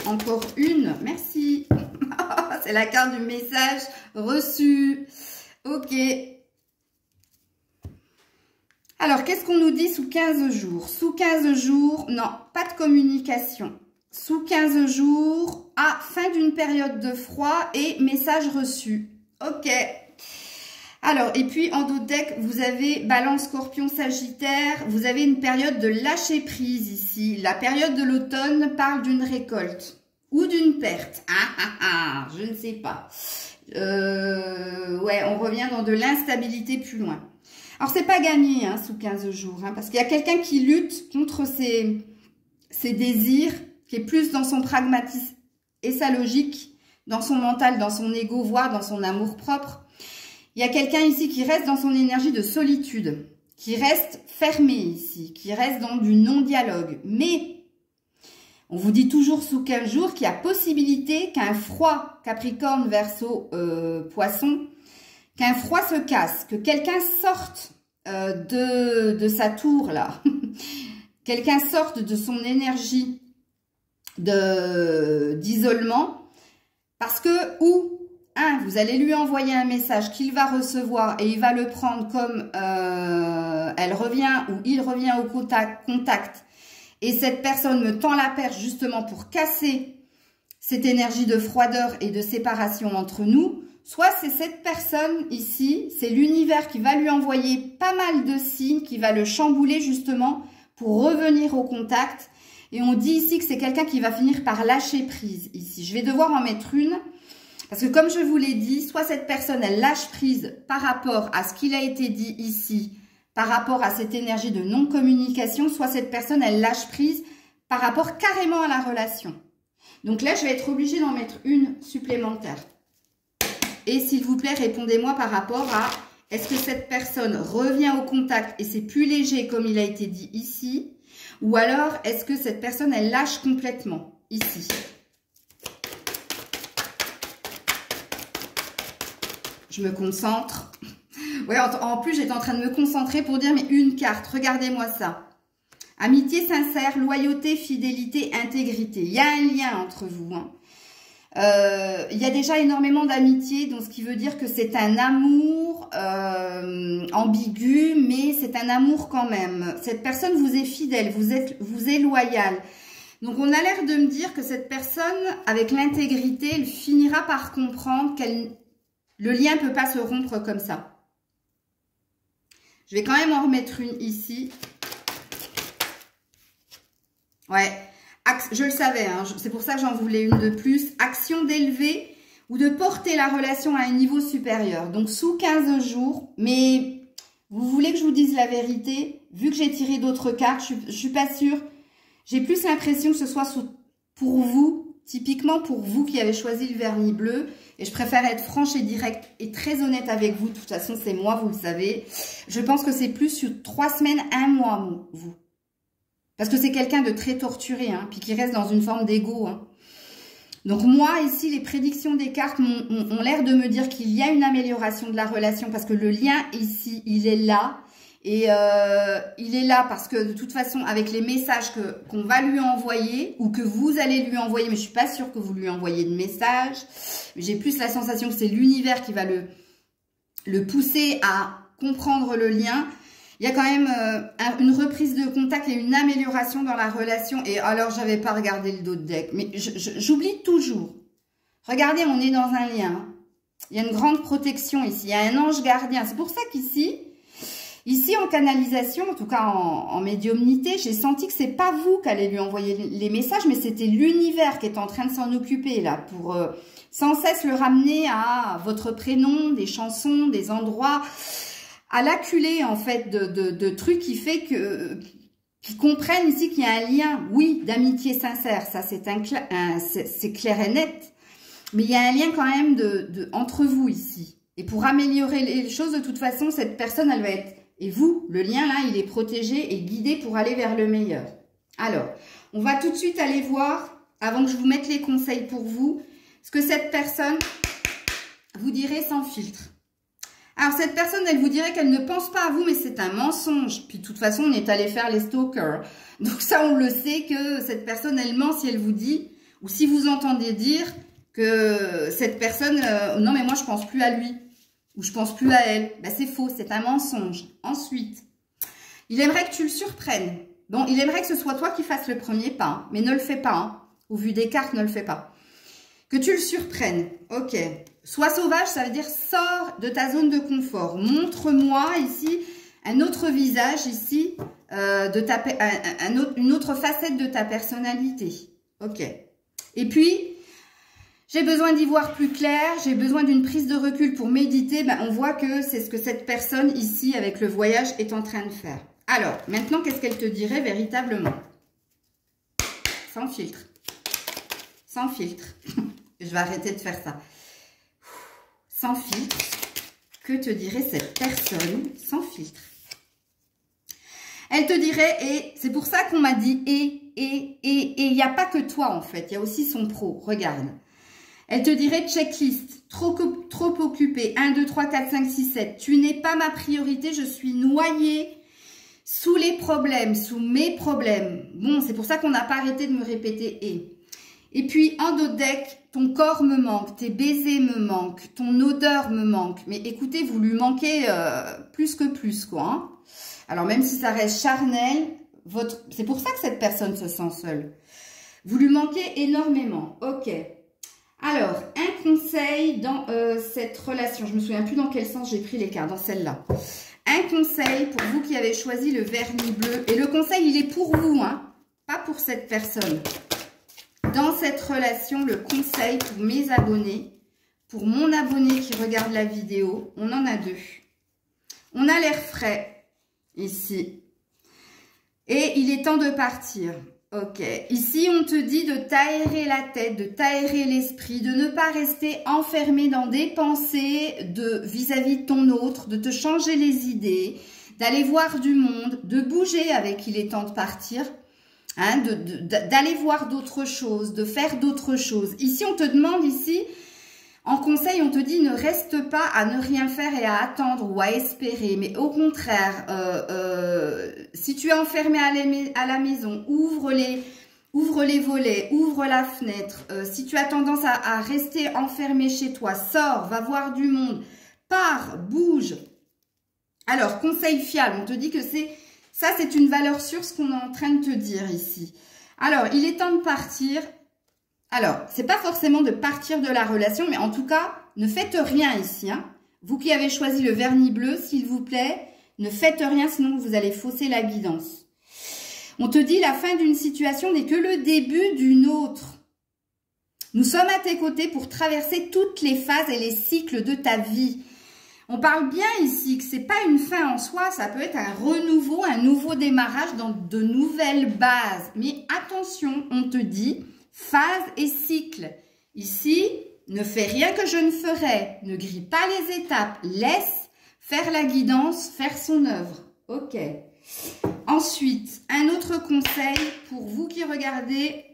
encore une, merci. C'est la carte du message reçu. Ok. Alors, qu'est-ce qu'on nous dit sous 15 jours? Sous 15 jours, non, pas de communication. Sous 15 jours, fin d'une période de froid et message reçu. Ok. Alors, et puis en dos de deck, vous avez Balance, Scorpion, Sagittaire. Vous avez une période de lâcher prise ici. La période de l'automne parle d'une récolte ou d'une perte. Je ne sais pas. Ouais, on revient dans de l'instabilité plus loin. Alors, c'est pas gagné sous 15 jours, parce qu'il y a quelqu'un qui lutte contre ses désirs, qui est plus dans son pragmatisme et sa logique, dans son mental, dans son ego, voire dans son amour-propre. Il y a quelqu'un ici qui reste dans son énergie de solitude, qui reste fermé ici, qui reste dans du non-dialogue. Mais on vous dit toujours sous 15 jours qu'il y a possibilité qu'un froid, Capricorne, Verseau, Poisson, qu'un froid se casse, que quelqu'un sorte de sa tour là, quelqu'un sorte de son énergie d'isolement, parce que vous allez lui envoyer un message qu'il va recevoir et il va le prendre comme elle revient ou il revient au contact et cette personne me tend la perche justement pour casser cette énergie de froideur et de séparation entre nous. Soit c'est cette personne ici, c'est l'univers qui va lui envoyer pas mal de signes, qui va le chambouler justement pour revenir au contact. Et on dit ici que c'est quelqu'un qui va finir par lâcher prise ici. Je vais devoir en mettre une. Parce que comme je vous l'ai dit, soit cette personne, elle lâche prise par rapport à ce qu'il a été dit ici, par rapport à cette énergie de non-communication, soit cette personne, elle lâche prise par rapport carrément à la relation. Donc là, je vais être obligée d'en mettre une supplémentaire. Et s'il vous plaît, répondez-moi par rapport à, est-ce que cette personne revient au contact et c'est plus léger comme il a été dit ici, ou alors est-ce que cette personne, elle lâche complètement ici? Je me concentre. Ouais, en plus, j'étais en train de me concentrer pour dire, mais une carte, regardez-moi ça. Amitié sincère, loyauté, fidélité, intégrité. Il y a un lien entre vous. Il y a déjà énormément d'amitié, donc ce qui veut dire que c'est un amour ambigu, mais c'est un amour quand même. Cette personne vous est fidèle, vous est loyal. Donc, on a l'air de me dire que cette personne, avec l'intégrité, elle finira par comprendre qu'elle... Le lien ne peut pas se rompre comme ça. Je vais quand même en remettre une ici. Ouais, je le savais, c'est pour ça que j'en voulais une de plus. Action d'élever ou de porter la relation à un niveau supérieur. Donc, sous 15 jours, mais vous voulez que je vous dise la vérité? Vu que j'ai tiré d'autres cartes, je ne suis pas sûre. J'ai plus l'impression que ce soit pour vous, typiquement pour vous qui avez choisi le vernis bleu. Et je préfère être franche et directe et très honnête avec vous. De toute façon, c'est moi, vous le savez. Je pense que c'est plus sur 3 semaines, 1 mois, vous. Parce que c'est quelqu'un de très torturé, puis qui reste dans une forme d'ego. Donc moi, ici, les prédictions des cartes ont l'air de me dire qu'il y a une amélioration de la relation. Parce que le lien, ici, il est là. Et il est là parce que de toute façon, avec les messages qu'on va lui envoyer ou que vous allez lui envoyer, mais je suis pas sûre que vous lui envoyez de messages. J'ai plus la sensation que c'est l'univers qui va le pousser à comprendre le lien. Il y a quand même une reprise de contact et une amélioration dans la relation. Et alors, j'avais pas regardé le dos de deck, mais j'oublie toujours. Regardez, on est dans un lien. Il y a une grande protection ici. Il y a un ange gardien. C'est pour ça qu'ici... Ici, en canalisation, en tout cas en médiumnité, j'ai senti que c'est pas vous qui allez lui envoyer les messages, mais c'était l'univers qui est en train de s'en occuper, là, pour sans cesse le ramener à votre prénom, des chansons, des endroits, à l'acculé, en fait, de trucs qui fait qu'ils comprennent ici qu'il y a un lien, oui, d'amitié sincère, ça c'est clair et net, mais il y a un lien quand même entre vous ici. Et pour améliorer les choses, de toute façon, cette personne, elle va être... Et vous, le lien là, il est protégé et guidé pour aller vers le meilleur. Alors, on va tout de suite aller voir, avant que je vous mette les conseils pour vous, ce que cette personne vous dirait sans filtre. Alors, cette personne, elle vous dirait qu'elle ne pense pas à vous, mais c'est un mensonge. Puis, de toute façon, on est allé faire les stalkers. Donc, ça, on le sait que cette personne, elle ment si elle vous dit, ou si vous entendez dire que cette personne, non, mais moi, je pense plus à lui, ou je pense plus à elle. Ben, c'est faux, c'est un mensonge. Ensuite, il aimerait que tu le surprennes. Bon, il aimerait que ce soit toi qui fasses le premier pas, hein, mais ne le fais pas. Hein. Au vu des cartes, ne le fais pas. Que tu le surprennes. Ok. Sois sauvage, ça veut dire sors de ta zone de confort. Montre-moi ici un autre visage ici, une autre facette de ta personnalité. Ok. Et puis, j'ai besoin d'y voir plus clair, j'ai besoin d'une prise de recul pour méditer. Ben, on voit que c'est ce que cette personne ici, avec le voyage, est en train de faire. Alors, maintenant, qu'est-ce qu'elle te dirait véritablement? Sans filtre. Sans filtre. Je vais arrêter de faire ça. Sans filtre. Que te dirait cette personne sans filtre? Elle te dirait, et c'est pour ça qu'on m'a dit et il n'y a pas que toi en fait, il y a aussi son pro, regarde. Elle te dirait checklist, trop occupé, 1, 2, 3, 4, 5, 6, 7. Tu n'es pas ma priorité, je suis noyée sous les problèmes, sous mes problèmes. Bon, c'est pour ça qu'on n'a pas arrêté de me répéter et. Et puis, en dos de deck, ton corps me manque, tes baisers me manquent, ton odeur me manque. Mais écoutez, vous lui manquez plus que plus, quoi. Hein. Alors, même si ça reste charnel, c'est pour ça que cette personne se sent seule. Vous lui manquez énormément. Ok. Alors, un conseil dans cette relation. Je me souviens plus dans quel sens j'ai pris les cartes, dans celle-là. Un conseil pour vous qui avez choisi le vernis bleu. Et le conseil, il est pour vous, hein, pas pour cette personne. Dans cette relation, le conseil pour mes abonnés, pour mon abonné qui regarde la vidéo, on en a deux. On a l'air frais, ici. Et il est temps de partir. Ok. Ici, on te dit de t'aérer la tête, de t'aérer l'esprit, de ne pas rester enfermé dans des pensées vis-à-vis de ton autre, de te changer les idées, d'aller voir du monde, de bouger avec il est temps de partir. Hein, d'aller voir d'autres choses, de faire d'autres choses. Ici, on te demande, ici, en conseil, on te dit ne reste pas à ne rien faire et à attendre ou à espérer. Mais au contraire, si tu es enfermé à la maison, ouvre les volets, ouvre la fenêtre. Si tu as tendance à rester enfermé chez toi, sors, va voir du monde, pars, bouge. Alors, conseil fiable, on te dit que c'est... Ça, c'est une valeur sûre, ce qu'on est en train de te dire ici. Alors, il est temps de partir. Alors, c'est pas forcément de partir de la relation, mais en tout cas, ne faites rien ici. Hein. Vous qui avez choisi le vernis bleu, s'il vous plaît, ne faites rien, sinon vous allez fausser la guidance. On te dit la fin d'une situation n'est que le début d'une autre. Nous sommes à tes côtés pour traverser toutes les phases et les cycles de ta vie. On parle bien ici que c'est pas une fin en soi, ça peut être un renouveau, un nouveau démarrage dans de nouvelles bases. Mais attention, on te dit phase et cycle. Ici, ne fais rien que je ne ferai, ne grille pas les étapes, laisse faire la guidance, faire son œuvre. Ok. Ensuite, un autre conseil pour vous qui regardez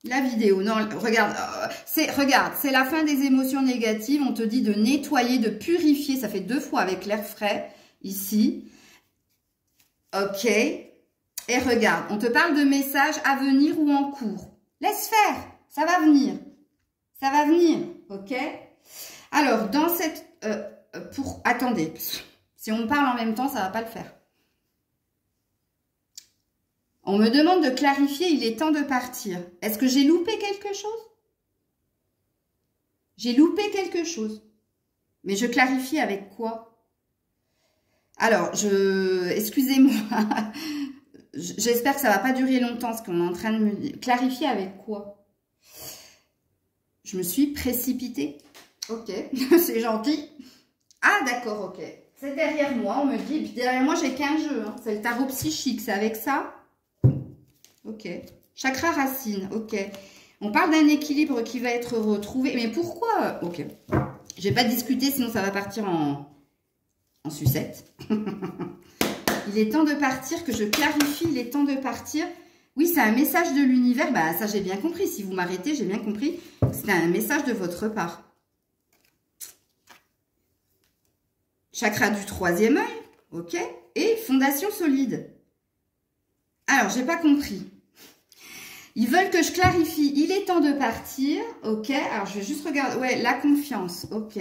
la vidéo. Non, regarde, c'est la fin des émotions négatives. On te dit de nettoyer, de purifier. Ça fait 2 fois avec l'air frais, ici. Ok. Et regarde, on te parle de messages à venir ou en cours. Laisse faire, ça va venir. Ça va venir, ok. Alors, dans cette... attendez, si on parle en même temps, ça ne va pas le faire. On me demande de clarifier, il est temps de partir. Est-ce que j'ai loupé quelque chose? J'ai loupé quelque chose. Mais je clarifie avec quoi? Alors, excusez-moi. J'espère que ça ne va pas durer longtemps, ce qu'on est en train de me dire. Clarifier avec quoi? Je me suis précipitée. Ok, c'est gentil. Ah, d'accord, ok. C'est derrière moi, on me dit. Et puis derrière moi, j'ai qu'un jeu. Hein. C'est le tarot psychique, c'est avec ça? Ok. Chakra racine, ok. On parle d'un équilibre qui va être retrouvé. Mais pourquoi? Ok. Je vais pas discuter, sinon ça va partir en sucette. Il est temps de partir, que je clarifie, il est temps de partir. Oui, c'est un message de l'univers. Bah, ça, j'ai bien compris. Si vous m'arrêtez, j'ai bien compris. C'est un message de votre part. Chakra du troisième œil. Ok. Et fondation solide. Alors, j'ai pas compris. Ils veulent que je clarifie. Il est temps de partir. Ok. Alors, je vais juste regarder. Ouais, la confiance. Ok.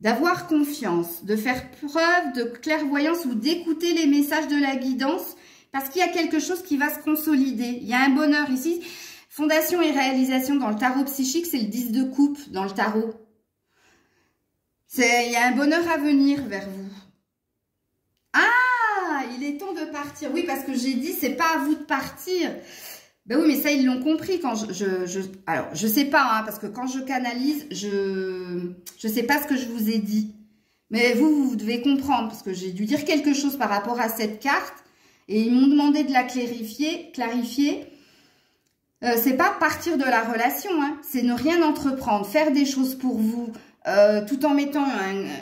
D'avoir confiance. De faire preuve de clairvoyance ou d'écouter les messages de la guidance. Parce qu'il y a quelque chose qui va se consolider. Il y a un bonheur ici. Fondation et réalisation dans le tarot psychique, c'est le 10 de coupe dans le tarot. Il y a un bonheur à venir vers vous. Ah, il est temps de partir. Oui, parce que j'ai dit, c'est pas à vous de partir. Ben oui, mais ça, ils l'ont compris quand alors, je sais pas, hein, parce que quand je canalise, je sais pas ce que je vous ai dit. Mais vous devez comprendre, parce que j'ai dû dire quelque chose par rapport à cette carte. Et ils m'ont demandé de la clarifier. C'est pas partir de la relation, hein, c'est ne rien entreprendre, faire des choses pour vous, tout en mettant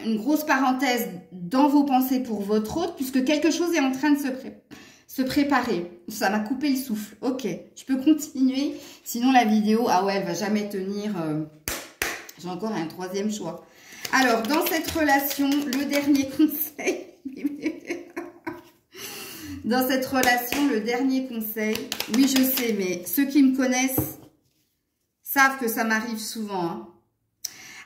une grosse parenthèse dans vos pensées pour votre autre, puisque quelque chose est en train de se préparer. Ça m'a coupé le souffle. Ok, je peux continuer. Sinon, la vidéo, ah ouais, elle va jamais tenir. J'ai encore un troisième choix. Alors, dans cette relation, le dernier conseil... Dans cette relation, le dernier conseil, oui, je sais, mais ceux qui me connaissent savent que ça m'arrive souvent. Hein.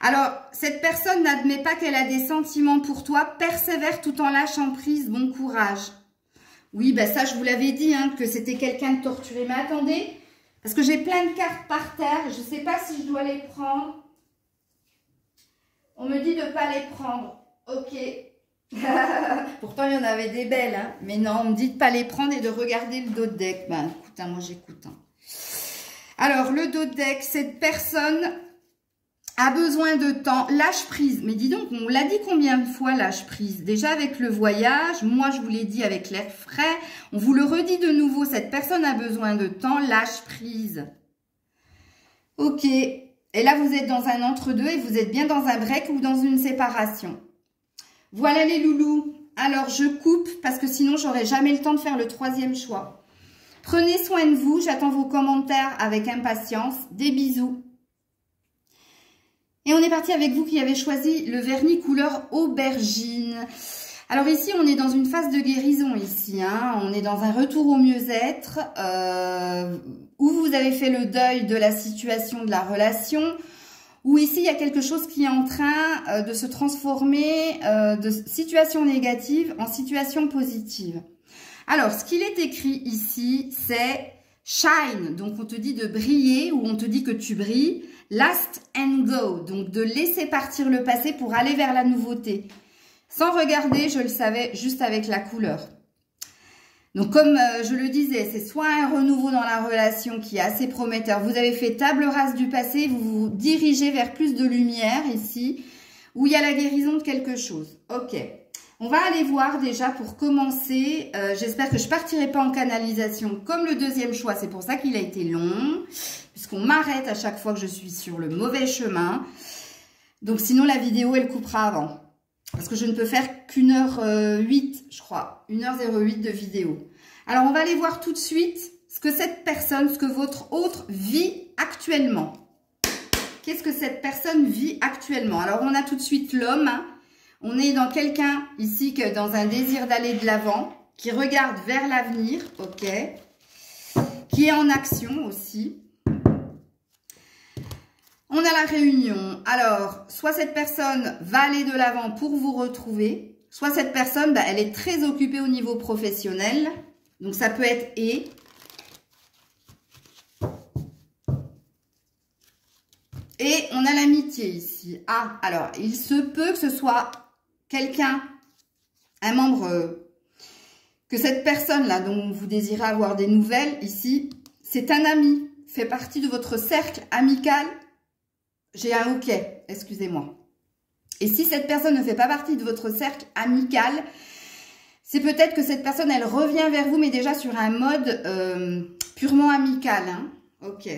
Alors, cette personne n'admet pas qu'elle a des sentiments pour toi, persévère tout en lâchant prise, bon courage. Oui, ben ça, je vous l'avais dit, hein, que c'était quelqu'un de torturé. Mais attendez, parce que j'ai plein de cartes par terre, je ne sais pas si je dois les prendre. On me dit de ne pas les prendre. Ok. Pourtant, il y en avait des belles, hein. Mais non, on me dit de ne pas les prendre et de regarder le dos de deck. Ben, écoute, hein, moi j'écoute. Hein. Alors, le dos de deck, cette personne a besoin de temps, lâche prise. Mais dis donc, on l'a dit combien de fois, lâche prise? Déjà avec le voyage, moi je vous l'ai dit avec l'air frais, on vous le redit de nouveau, cette personne a besoin de temps, lâche prise. Ok, et là vous êtes dans un entre-deux et vous êtes bien dans un break ou dans une séparation. Voilà les loulous. Alors, je coupe parce que sinon, j'aurai jamais le temps de faire le troisième choix. Prenez soin de vous. J'attends vos commentaires avec impatience. Des bisous. Et on est parti avec vous qui avez choisi le vernis couleur aubergine. Alors ici, on est dans une phase de guérison ici. Hein. On est dans un retour au mieux-être où vous avez fait le deuil de la situation de la relation. Où ici, il y a quelque chose qui est en train de se transformer de situation négative en situation positive. Alors, ce qu'il est écrit ici, c'est « shine ». Donc, on te dit de briller ou on te dit que tu brilles. « Last and go ». Donc, de laisser partir le passé pour aller vers la nouveauté. Sans regarder, je le savais, juste avec la couleur. Donc, comme je le disais, c'est soit un renouveau dans la relation qui est assez prometteur. Vous avez fait table rase du passé, vous vous dirigez vers plus de lumière ici, où il y a la guérison de quelque chose. Ok, on va aller voir déjà pour commencer. J'espère que je ne partirai pas en canalisation comme le deuxième choix. C'est pour ça qu'il a été long, puisqu'on m'arrête à chaque fois que je suis sur le mauvais chemin. Donc, sinon, la vidéo, elle coupera avant. Parce que je ne peux faire qu'1h08, je crois. 1h08 de vidéo. Alors, on va aller voir tout de suite ce que cette personne, ce que votre autre vit actuellement. Qu'est-ce que cette personne vit actuellement? Alors, on a tout de suite l'homme. Hein. On est dans quelqu'un ici que dans un désir d'aller de l'avant, qui regarde vers l'avenir, ok, qui est en action aussi. On a la réunion. Alors, soit cette personne va aller de l'avant pour vous retrouver, soit cette personne, bah, elle est très occupée au niveau professionnel. Donc, ça peut être « et ». Et on a l'amitié ici. Ah, alors, il se peut que ce soit quelqu'un, un membre, que cette personne-là dont vous désirez avoir des nouvelles, ici, c'est un ami, fait partie de votre cercle amical. J'ai un OK, excusez-moi. Et si cette personne ne fait pas partie de votre cercle amical, c'est peut-être que cette personne, elle revient vers vous, mais déjà sur un mode purement amical. Hein. OK.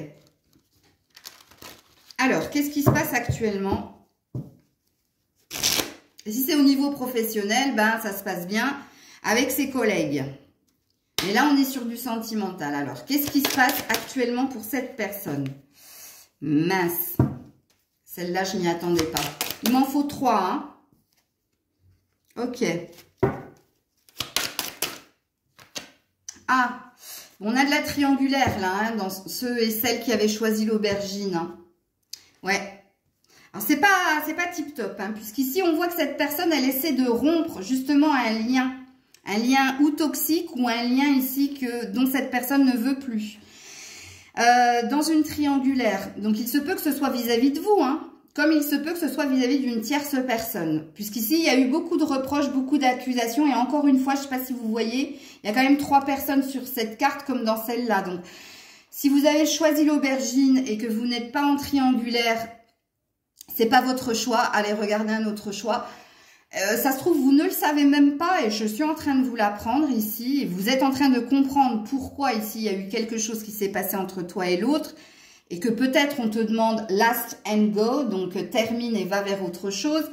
Alors, qu'est-ce qui se passe actuellement? Et si c'est au niveau professionnel, ben ça se passe bien. avec ses collègues. Et là, on est sur du sentimental. Alors, qu'est-ce qui se passe actuellement pour cette personne? Mince. Celle-là, je n'y attendais pas. Il m'en faut 3, hein. Ok. Ah, on a de la triangulaire, là, hein, dans ceux et celles qui avaient choisi l'aubergine. Hein. Ouais. Alors, c'est pas tip-top, hein, puisqu'ici, on voit que cette personne, elle essaie de rompre, justement, un lien ou toxique, ou un lien ici dont cette personne ne veut plus. Dans une triangulaire. Donc, il se peut que ce soit vis-à-vis de vous, hein, comme il se peut que ce soit vis-à-vis d'une tierce personne. Puisqu'ici, il y a eu beaucoup de reproches, beaucoup d'accusations. Et encore une fois, je ne sais pas si vous voyez, il y a quand même 3 personnes sur cette carte comme dans celle-là. Donc, si vous avez choisi l'aubergine et que vous n'êtes pas en triangulaire, c'est pas votre choix. Allez regarder un autre choix. Ça se trouve, vous ne le savez même pas et je suis en train de vous l'apprendre ici. Et vous êtes en train de comprendre pourquoi ici, il y a eu quelque chose qui s'est passé entre toi et l'autre. Et que peut-être on te demande last and go, donc termine et va vers autre chose.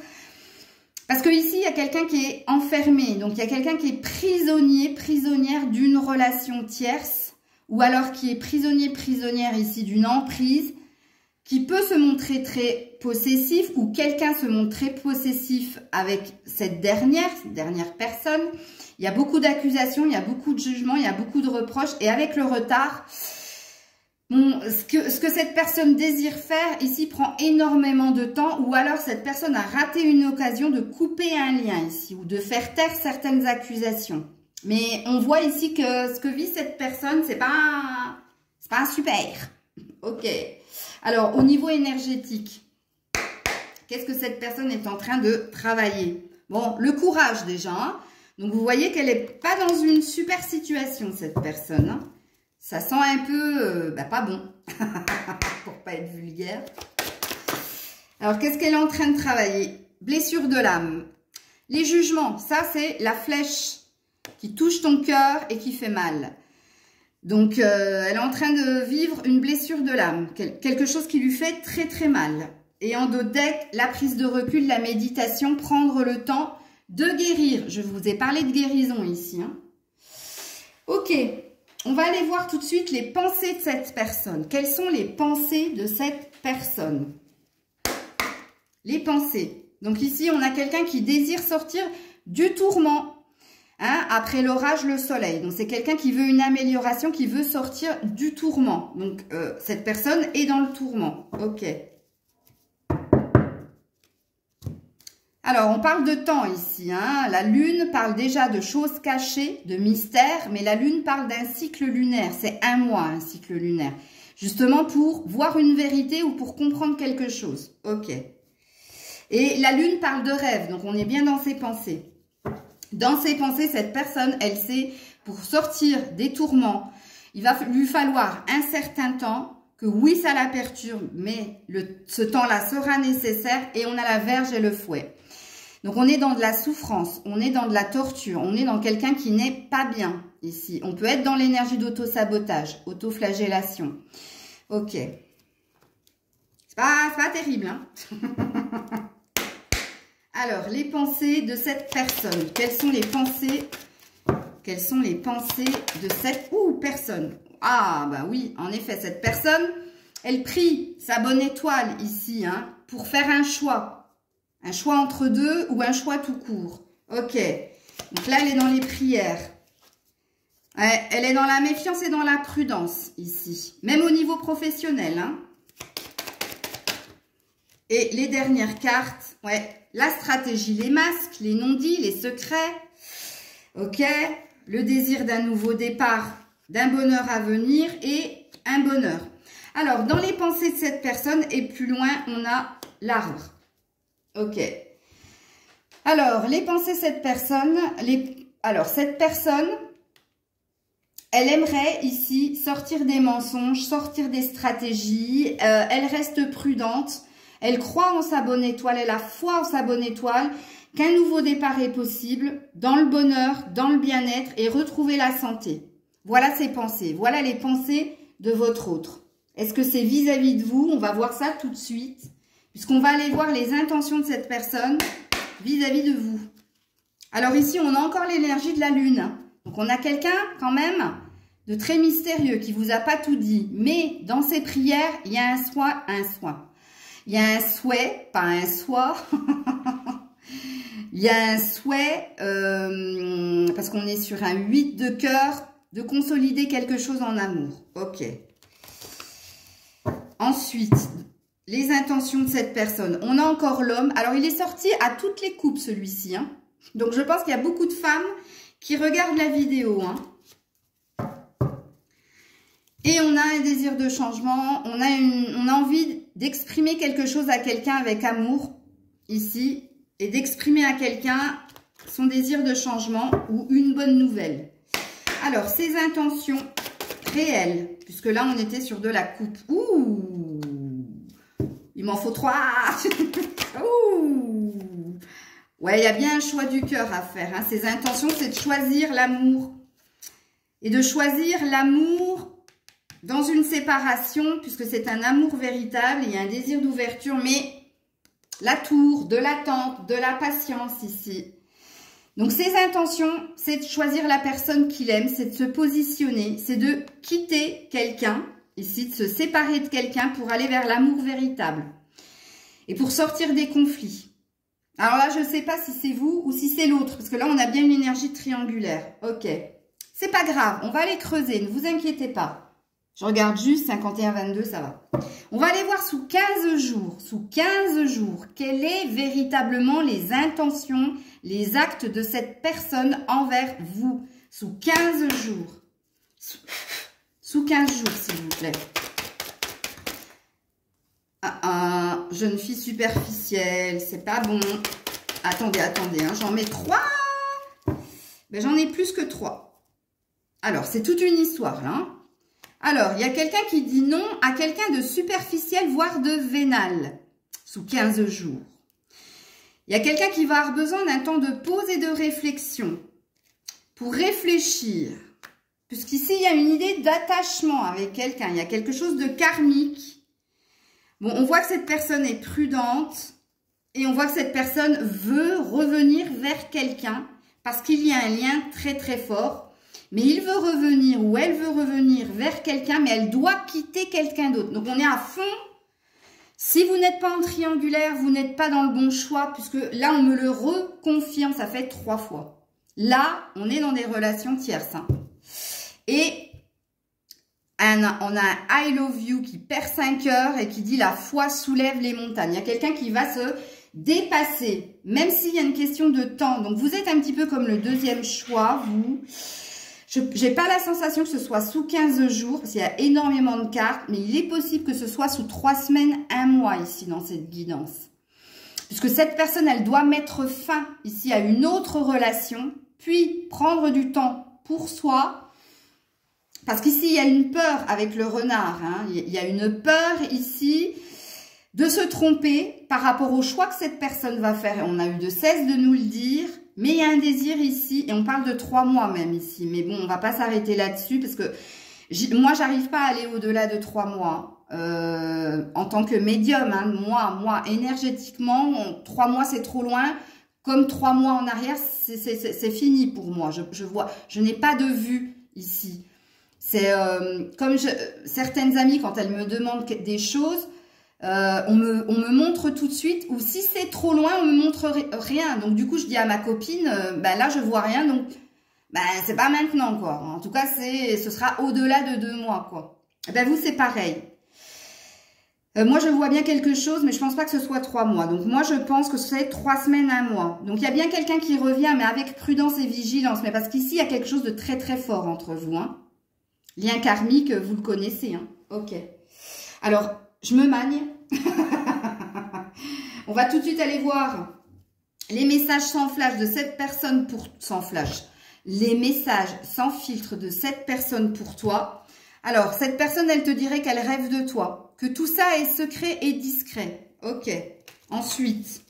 Parce que ici, il y a quelqu'un qui est enfermé. Donc, il y a quelqu'un qui est prisonnier, prisonnière d'une relation tierce. Ou alors qui est prisonnier, prisonnière ici d'une emprise. Qui peut se montrer très possessif ou quelqu'un se montre très possessif avec cette dernière personne. Il y a beaucoup d'accusations, il y a beaucoup de jugements, il y a beaucoup de reproches. Et avec le retard, bon, ce que cette personne désire faire ici prend énormément de temps. Ou alors cette personne a raté une occasion de couper un lien ici ou de faire taire certaines accusations. Mais on voit ici que ce que vit cette personne, c'est pas un super. Ok. Alors, au niveau énergétique, qu'est-ce que cette personne est en train de travailler? Bon, le courage déjà. Hein. Donc, vous voyez qu'elle n'est pas dans une super situation, cette personne. Hein. Ça sent un peu, pas bon, pour pas être vulgaire. Alors, qu'est-ce qu'elle est en train de travailler? Blessure de l'âme. Les jugements, ça c'est la flèche qui touche ton cœur et qui fait mal. Donc, elle est en train de vivre une blessure de l'âme, quelque chose qui lui fait très très mal. Et en dos de deck, la prise de recul, la méditation, prendre le temps de guérir. Je vous ai parlé de guérison ici. Hein. Ok, on va aller voir tout de suite les pensées de cette personne. Quelles sont les pensées de cette personne? Les pensées. Donc ici, on a quelqu'un qui désire sortir du tourment. Hein, après l'orage, le soleil. Donc, c'est quelqu'un qui veut une amélioration, qui veut sortir du tourment. Donc, cette personne est dans le tourment. Ok. Alors, on parle de temps ici. Hein. La lune parle déjà de choses cachées, de mystères. Mais la lune parle d'un cycle lunaire. C'est 1 mois, un cycle lunaire. Justement, pour voir une vérité ou pour comprendre quelque chose. Ok. Et la lune parle de rêve. Donc, on est bien dans ses pensées. Dans ses pensées, cette personne, elle sait, pour sortir des tourments, il va lui falloir un certain temps, que oui, ça la perturbe, mais ce temps-là sera nécessaire et on a la verge et le fouet. Donc, on est dans de la souffrance, on est dans de la torture, on est dans quelqu'un qui n'est pas bien ici. On peut être dans l'énergie d'auto-sabotage, auto-flagellation. Ok. C'est pas terrible, hein. Alors, les pensées de cette personne. Quelles sont les pensées de cette personne? Ah, bah oui, en effet, cette personne, elle prie sa bonne étoile ici, hein, pour faire un choix. Un choix entre deux ou un choix tout court. Ok. Donc là, elle est dans les prières. Elle est dans la méfiance et dans la prudence ici. Même au niveau professionnel, hein. Et les dernières cartes, la stratégie, les masques, les non-dits, les secrets. Ok, le désir d'un nouveau départ, d'un bonheur à venir et un bonheur. Alors, dans les pensées de cette personne et plus loin, on a l'arbre. Ok. Alors, les pensées de cette personne, cette personne, elle aimerait ici sortir des mensonges, sortir des stratégies, elle reste prudente. Elle croit en sa bonne étoile, elle a foi en sa bonne étoile, qu'un nouveau départ est possible, dans le bonheur, dans le bien-être et retrouver la santé. Voilà ses pensées, voilà les pensées de votre autre. Est-ce que c'est vis-à-vis de vous? On va voir ça tout de suite, puisqu'on va aller voir les intentions de cette personne vis-à-vis de vous. Alors ici, on a encore l'énergie de la lune. Donc on a quelqu'un quand même de très mystérieux qui vous a pas tout dit. Mais dans ses prières, il y a un soin. Il y a un souhait, pas un soi. Il y a un souhait, parce qu'on est sur un 8 de cœur, de consolider quelque chose en amour. Ok. Ensuite, les intentions de cette personne. On a encore l'homme. Alors, il est sorti à toutes les coupes, celui-ci. Hein. Donc, je pense qu'il y a beaucoup de femmes qui regardent la vidéo. Hein. Et on a un désir de changement. On a envie d'exprimer quelque chose à quelqu'un avec amour, ici. Et d'exprimer à quelqu'un son désir de changement ou une bonne nouvelle. Alors, ses intentions réelles, puisque là, on était sur de la coupe. Ouh, il m'en faut 3. Ouh, ouais, il y a bien un choix du cœur à faire. Hein. Ses intentions, c'est de choisir l'amour. Et de choisir l'amour dans une séparation, puisque c'est un amour véritable. Il y a un désir d'ouverture, mais la tour, de l'attente, de la patience ici. Donc, ses intentions, c'est de choisir la personne qu'il aime, c'est de se positionner, c'est de quitter quelqu'un, ici, de se séparer de quelqu'un pour aller vers l'amour véritable. Et pour sortir des conflits. Alors là, je ne sais pas si c'est vous ou si c'est l'autre, parce que là, on a bien une énergie triangulaire. Ok. C'est pas grave, on va aller creuser, ne vous inquiétez pas. Je regarde juste 51-22, ça va. On va aller voir sous 15 jours. Sous 15 jours, quelles sont véritablement les intentions, les actes de cette personne envers vous. Sous 15 jours. Sous 15 jours, s'il vous plaît. Jeune fille superficielle, c'est pas bon. Attendez, hein, j'en mets 3. Ben, j'en ai plus que 3. Alors, c'est toute une histoire, là. Hein. Alors, il y a quelqu'un qui dit non à quelqu'un de superficiel, voire de vénal, sous 15 jours. Il y a quelqu'un qui va avoir besoin d'un temps de pause et de réflexion pour réfléchir. Puisqu'ici, il y a une idée d'attachement avec quelqu'un. Il y a quelque chose de karmique. Bon, on voit que cette personne est prudente et on voit que cette personne veut revenir vers quelqu'un parce qu'il y a un lien très très fort. Mais il veut revenir ou elle veut revenir vers quelqu'un, mais elle doit quitter quelqu'un d'autre. Donc, on est à fond. Si vous n'êtes pas en triangulaire, vous n'êtes pas dans le bon choix, puisque là, on me le reconfirme, ça fait 3 fois. Là, on est dans des relations tierces. Hein. Et on a un I love you qui perd 5 heures et qui dit la foi soulève les montagnes. Il y a quelqu'un qui va se dépasser, même s'il y a une question de temps. Donc, vous êtes un petit peu comme le deuxième choix, vous. Je n'ai pas la sensation que ce soit sous 15 jours, parce qu'il y a énormément de cartes, mais il est possible que ce soit sous 3 semaines, 1 mois ici dans cette guidance. Puisque cette personne, elle doit mettre fin ici à une autre relation, puis prendre du temps pour soi. Parce qu'ici, il y a une peur avec le renard. Hein. Il y a une peur ici de se tromper par rapport au choix que cette personne va faire. Et on a eu de cesse de nous le dire. Mais il y a un désir ici, et on parle de 3 mois même ici. Mais bon, on va pas s'arrêter là-dessus, parce que moi, j'arrive pas à aller au-delà de 3 mois. En tant que médium, hein, moi, énergétiquement, 3 mois, c'est trop loin. Comme 3 mois en arrière, c'est fini pour moi. Je n'ai pas de vue ici. C'est comme certaines amies, quand elles me demandent des choses, on me montre tout de suite, ou si c'est trop loin, on me montre rien. Donc du coup, je dis à ma copine, ben là, je vois rien, donc ben c'est pas maintenant, quoi. En tout cas, ce sera au-delà de 2 mois, quoi. Ben vous, c'est pareil. Moi, je vois bien quelque chose, mais je pense pas que ce soit 3 mois. Donc moi, je pense que c'est 3 semaines, 1 mois. Donc il y a bien quelqu'un qui revient, mais avec prudence et vigilance. Mais parce qu'ici, il y a quelque chose de très très fort entre vous. Hein. Lien karmique, vous le connaissez. Hein. Ok. Alors, je me magne. On va tout de suite aller voir les messages sans flash de cette personne pour... Sans flash. Les messages sans filtre de cette personne pour toi. Alors, cette personne, elle te dirait qu'elle rêve de toi. Que tout ça est secret et discret. Ok. Ensuite.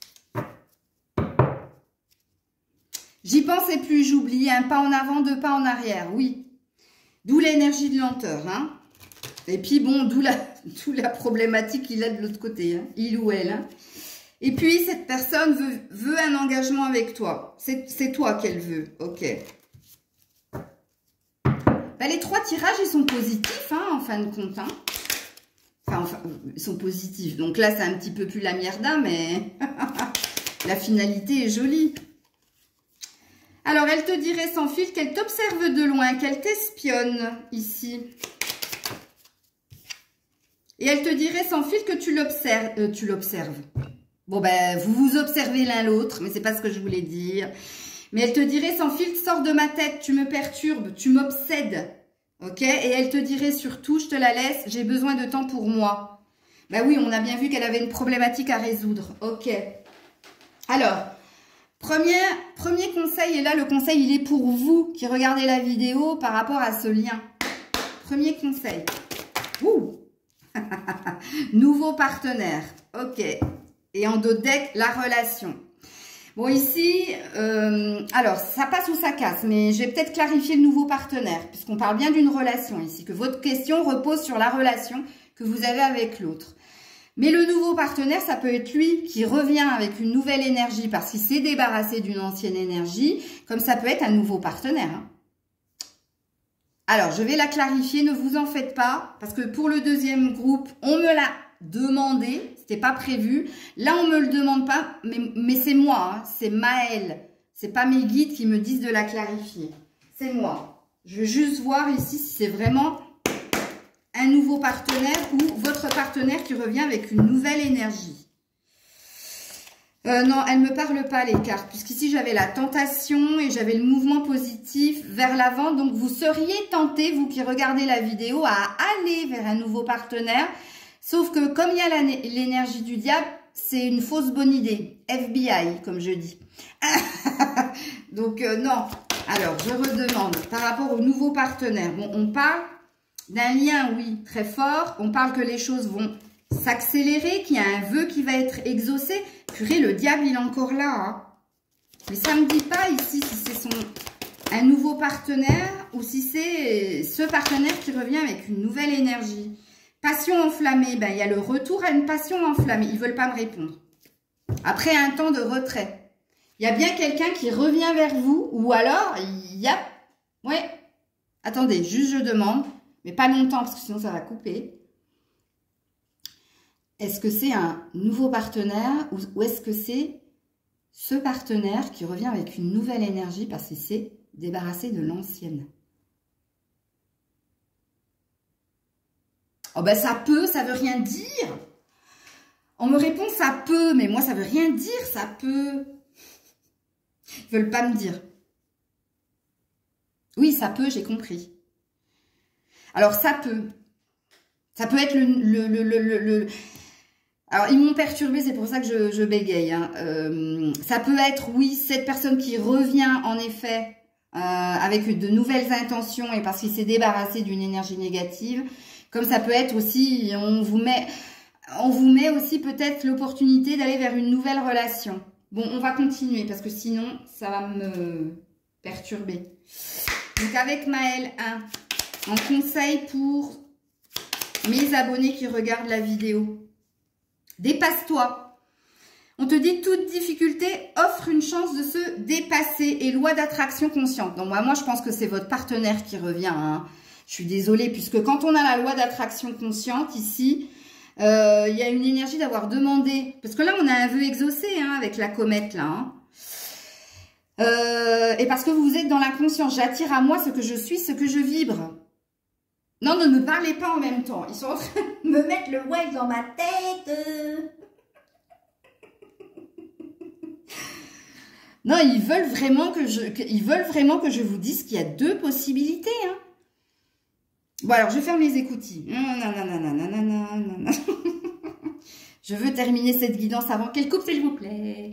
J'y pense et plus j'oublie. Un pas en avant, 2 pas en arrière. Oui. D'où l'énergie de lenteur. Hein. Et puis, bon, d'où la problématique qu'il a de l'autre côté. Hein. Il ou elle. Hein. Et puis, cette personne veut un engagement avec toi. C'est toi qu'elle veut. Ok. Ben, les 3 tirages, ils sont positifs, hein, en fin de compte. Hein. Enfin, ils sont positifs. Donc là, c'est un petit peu plus la mierda, mais la finalité est jolie. Alors, elle te dirait sans fil qu'elle t'observe de loin, qu'elle t'espionne ici. Et elle te dirait sans fil que tu l'observes. Bon, ben, vous vous observez l'un l'autre, mais c'est pas ce que je voulais dire. Mais elle te dirait sans fil, sors de ma tête, tu me perturbes, tu m'obsèdes. Ok? Et elle te dirait surtout, je te la laisse, j'ai besoin de temps pour moi. Ben oui, on a bien vu qu'elle avait une problématique à résoudre. Ok. Alors, premier conseil, et là, le conseil, il est pour vous qui regardez la vidéo par rapport à ce lien. Premier conseil. Ouh! Nouveau partenaire. Ok. Et en dos de deck, la relation. Bon, ici, alors, ça passe ou ça casse, mais je vais peut-être clarifier le nouveau partenaire, puisqu'on parle bien d'une relation ici, que votre question repose sur la relation que vous avez avec l'autre. Mais le nouveau partenaire, ça peut être lui qui revient avec une nouvelle énergie parce qu'il s'est débarrassé d'une ancienne énergie, comme ça peut être un nouveau partenaire. Hein. Alors, je vais la clarifier, ne vous en faites pas, parce que pour le deuxième groupe, on me l'a demandé, c'était pas prévu. Là, on me le demande pas, mais c'est moi, hein, c'est Maëlle. C'est pas mes guides qui me disent de la clarifier. C'est moi. Je veux juste voir ici si c'est vraiment un nouveau partenaire ou votre partenaire qui revient avec une nouvelle énergie. Non, elle ne me parle pas les cartes, puisqu'ici j'avais la tentation et j'avais le mouvement positif vers l'avant. Donc vous seriez tenté, vous qui regardez la vidéo, à aller vers un nouveau partenaire. Sauf que comme il y a l'énergie du diable, c'est une fausse bonne idée. FBI, comme je dis. Donc non. Alors, je redemande par rapport au nouveau partenaire. Bon, on parle d'un lien, oui, très fort. On parle que les choses vont s'accélérer, qu'il y a un vœu qui va être exaucé. Purée, le diable, il est encore là. Hein. Mais ça ne me dit pas ici si c'est un nouveau partenaire ou si c'est ce partenaire qui revient avec une nouvelle énergie. Passion enflammée, ben, il y a le retour à une passion enflammée. Ils ne veulent pas me répondre. Après un temps de retrait. Il y a bien quelqu'un qui revient vers vous ou alors il y a... Ouais. Attendez, juste je demande. Mais pas longtemps parce que sinon ça va couper. Est-ce que c'est un nouveau partenaire ou est-ce que c'est ce partenaire qui revient avec une nouvelle énergie parce qu'il s'est débarrassé de l'ancienne? Oh ben ça peut, ça veut rien dire. On me répond ça peut, mais moi ça veut rien dire, ça peut. Ils veulent pas me dire. Oui, ça peut, j'ai compris. Alors ça peut. Ça peut être Alors ils m'ont perturbé, c'est pour ça que je bégaye. Hein. Ça peut être, oui, cette personne qui revient en effet avec de nouvelles intentions et parce qu'il s'est débarrassé d'une énergie négative. Comme ça peut être aussi, on vous met aussi peut-être l'opportunité d'aller vers une nouvelle relation. Bon, on va continuer parce que sinon, ça va me perturber. Donc, avec Maëlle 1, en conseil pour mes abonnés qui regardent la vidéo. Dépasse-toi. On te dit toute difficulté offre une chance de se dépasser et loi d'attraction consciente. Donc, moi, je pense que c'est votre partenaire qui revient, hein. Je suis désolée, puisque quand on a la loi d'attraction consciente, ici, il y a une énergie d'avoir demandé. Parce que là, on a un vœu exaucé, hein, avec la comète, là. Hein. Et parce que vous êtes dans l'inconscient. J'attire à moi ce que je suis, ce que je vibre. Non, ne me parlez pas en même temps. Ils sont en train de me mettre le wave dans ma tête. Non, ils veulent vraiment que je vous dise qu'il y a deux possibilités, hein. Bon, alors, je ferme les écoutilles. Je veux terminer cette guidance avant qu'elle coupe, s'il vous plaît.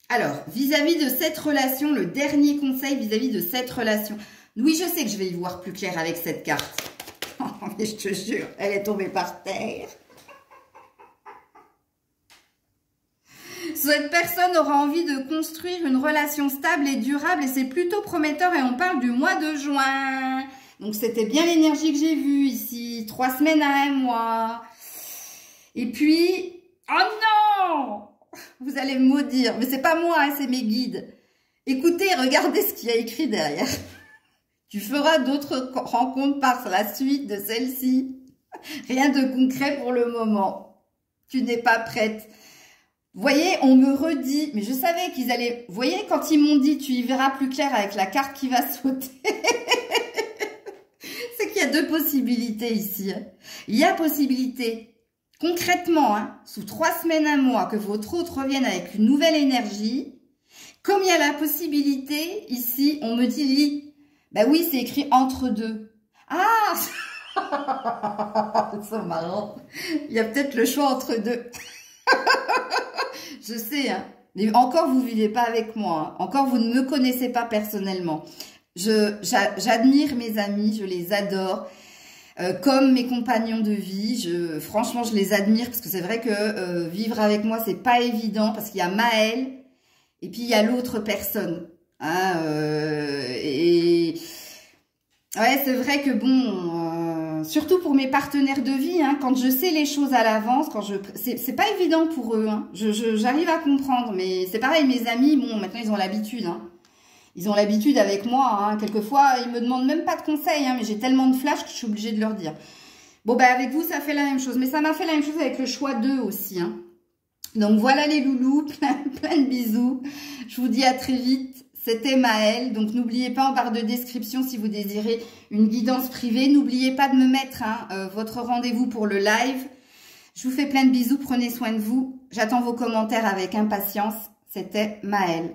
Alors, vis-à-vis de cette relation, le dernier conseil vis-à-vis de cette relation. Oui, je sais que je vais y voir plus clair avec cette carte. Oh, mais je te jure, elle est tombée par terre. Cette personne aura envie de construire une relation stable et durable et c'est plutôt prometteur et on parle du mois de juin. Donc, c'était bien l'énergie que j'ai vue ici. 3 semaines à 1 mois. Et puis, oh non! Vous allez me maudire, mais c'est pas moi, hein, c'est mes guides. Écoutez, regardez ce qu'il y a écrit derrière. Tu feras d'autres rencontres par la suite de celle-ci. Rien de concret pour le moment. Tu n'es pas prête. Vous voyez, on me redit, mais je savais qu'ils allaient... Vous voyez, quand ils m'ont dit, tu y verras plus clair avec la carte qui va sauter. C'est qu'il y a deux possibilités ici. Il y a possibilité, concrètement, hein, sous 3 semaines, un mois, que votre hôte revienne avec une nouvelle énergie. Comme il y a la possibilité, ici, on me dit, bah oui, c'est écrit entre deux. Ah, c'est marrant. Il y a peut-être le choix entre deux. Je sais, hein. Mais encore, vous ne vivez pas avec moi. Hein. Encore, vous ne me connaissez pas personnellement. J'admire mes amis, je les adore. Comme mes compagnons de vie, franchement, je les admire parce que c'est vrai que vivre avec moi, c'est pas évident parce qu'il y a Maëlle et puis il y a l'autre personne. Hein, et ouais, c'est vrai que bon, surtout pour mes partenaires de vie, hein, quand je sais les choses à l'avance, c'est pas évident pour eux. Hein, j'arrive à comprendre, mais c'est pareil, mes amis, bon, maintenant ils ont l'habitude. Hein. Ils ont l'habitude avec moi, hein. Quelquefois, ils me demandent même pas de conseils, hein, mais j'ai tellement de flash que je suis obligée de leur dire. Bon, ben avec vous, ça fait la même chose. Mais ça m'a fait la même chose avec le choix d'eux aussi. Hein. Donc voilà les loulous, plein de bisous. Je vous dis à très vite. C'était Maëlle. Donc n'oubliez pas en barre de description si vous désirez une guidance privée. N'oubliez pas de me mettre votre rendez-vous pour le live. Je vous fais plein de bisous. Prenez soin de vous. J'attends vos commentaires avec impatience. C'était Maëlle.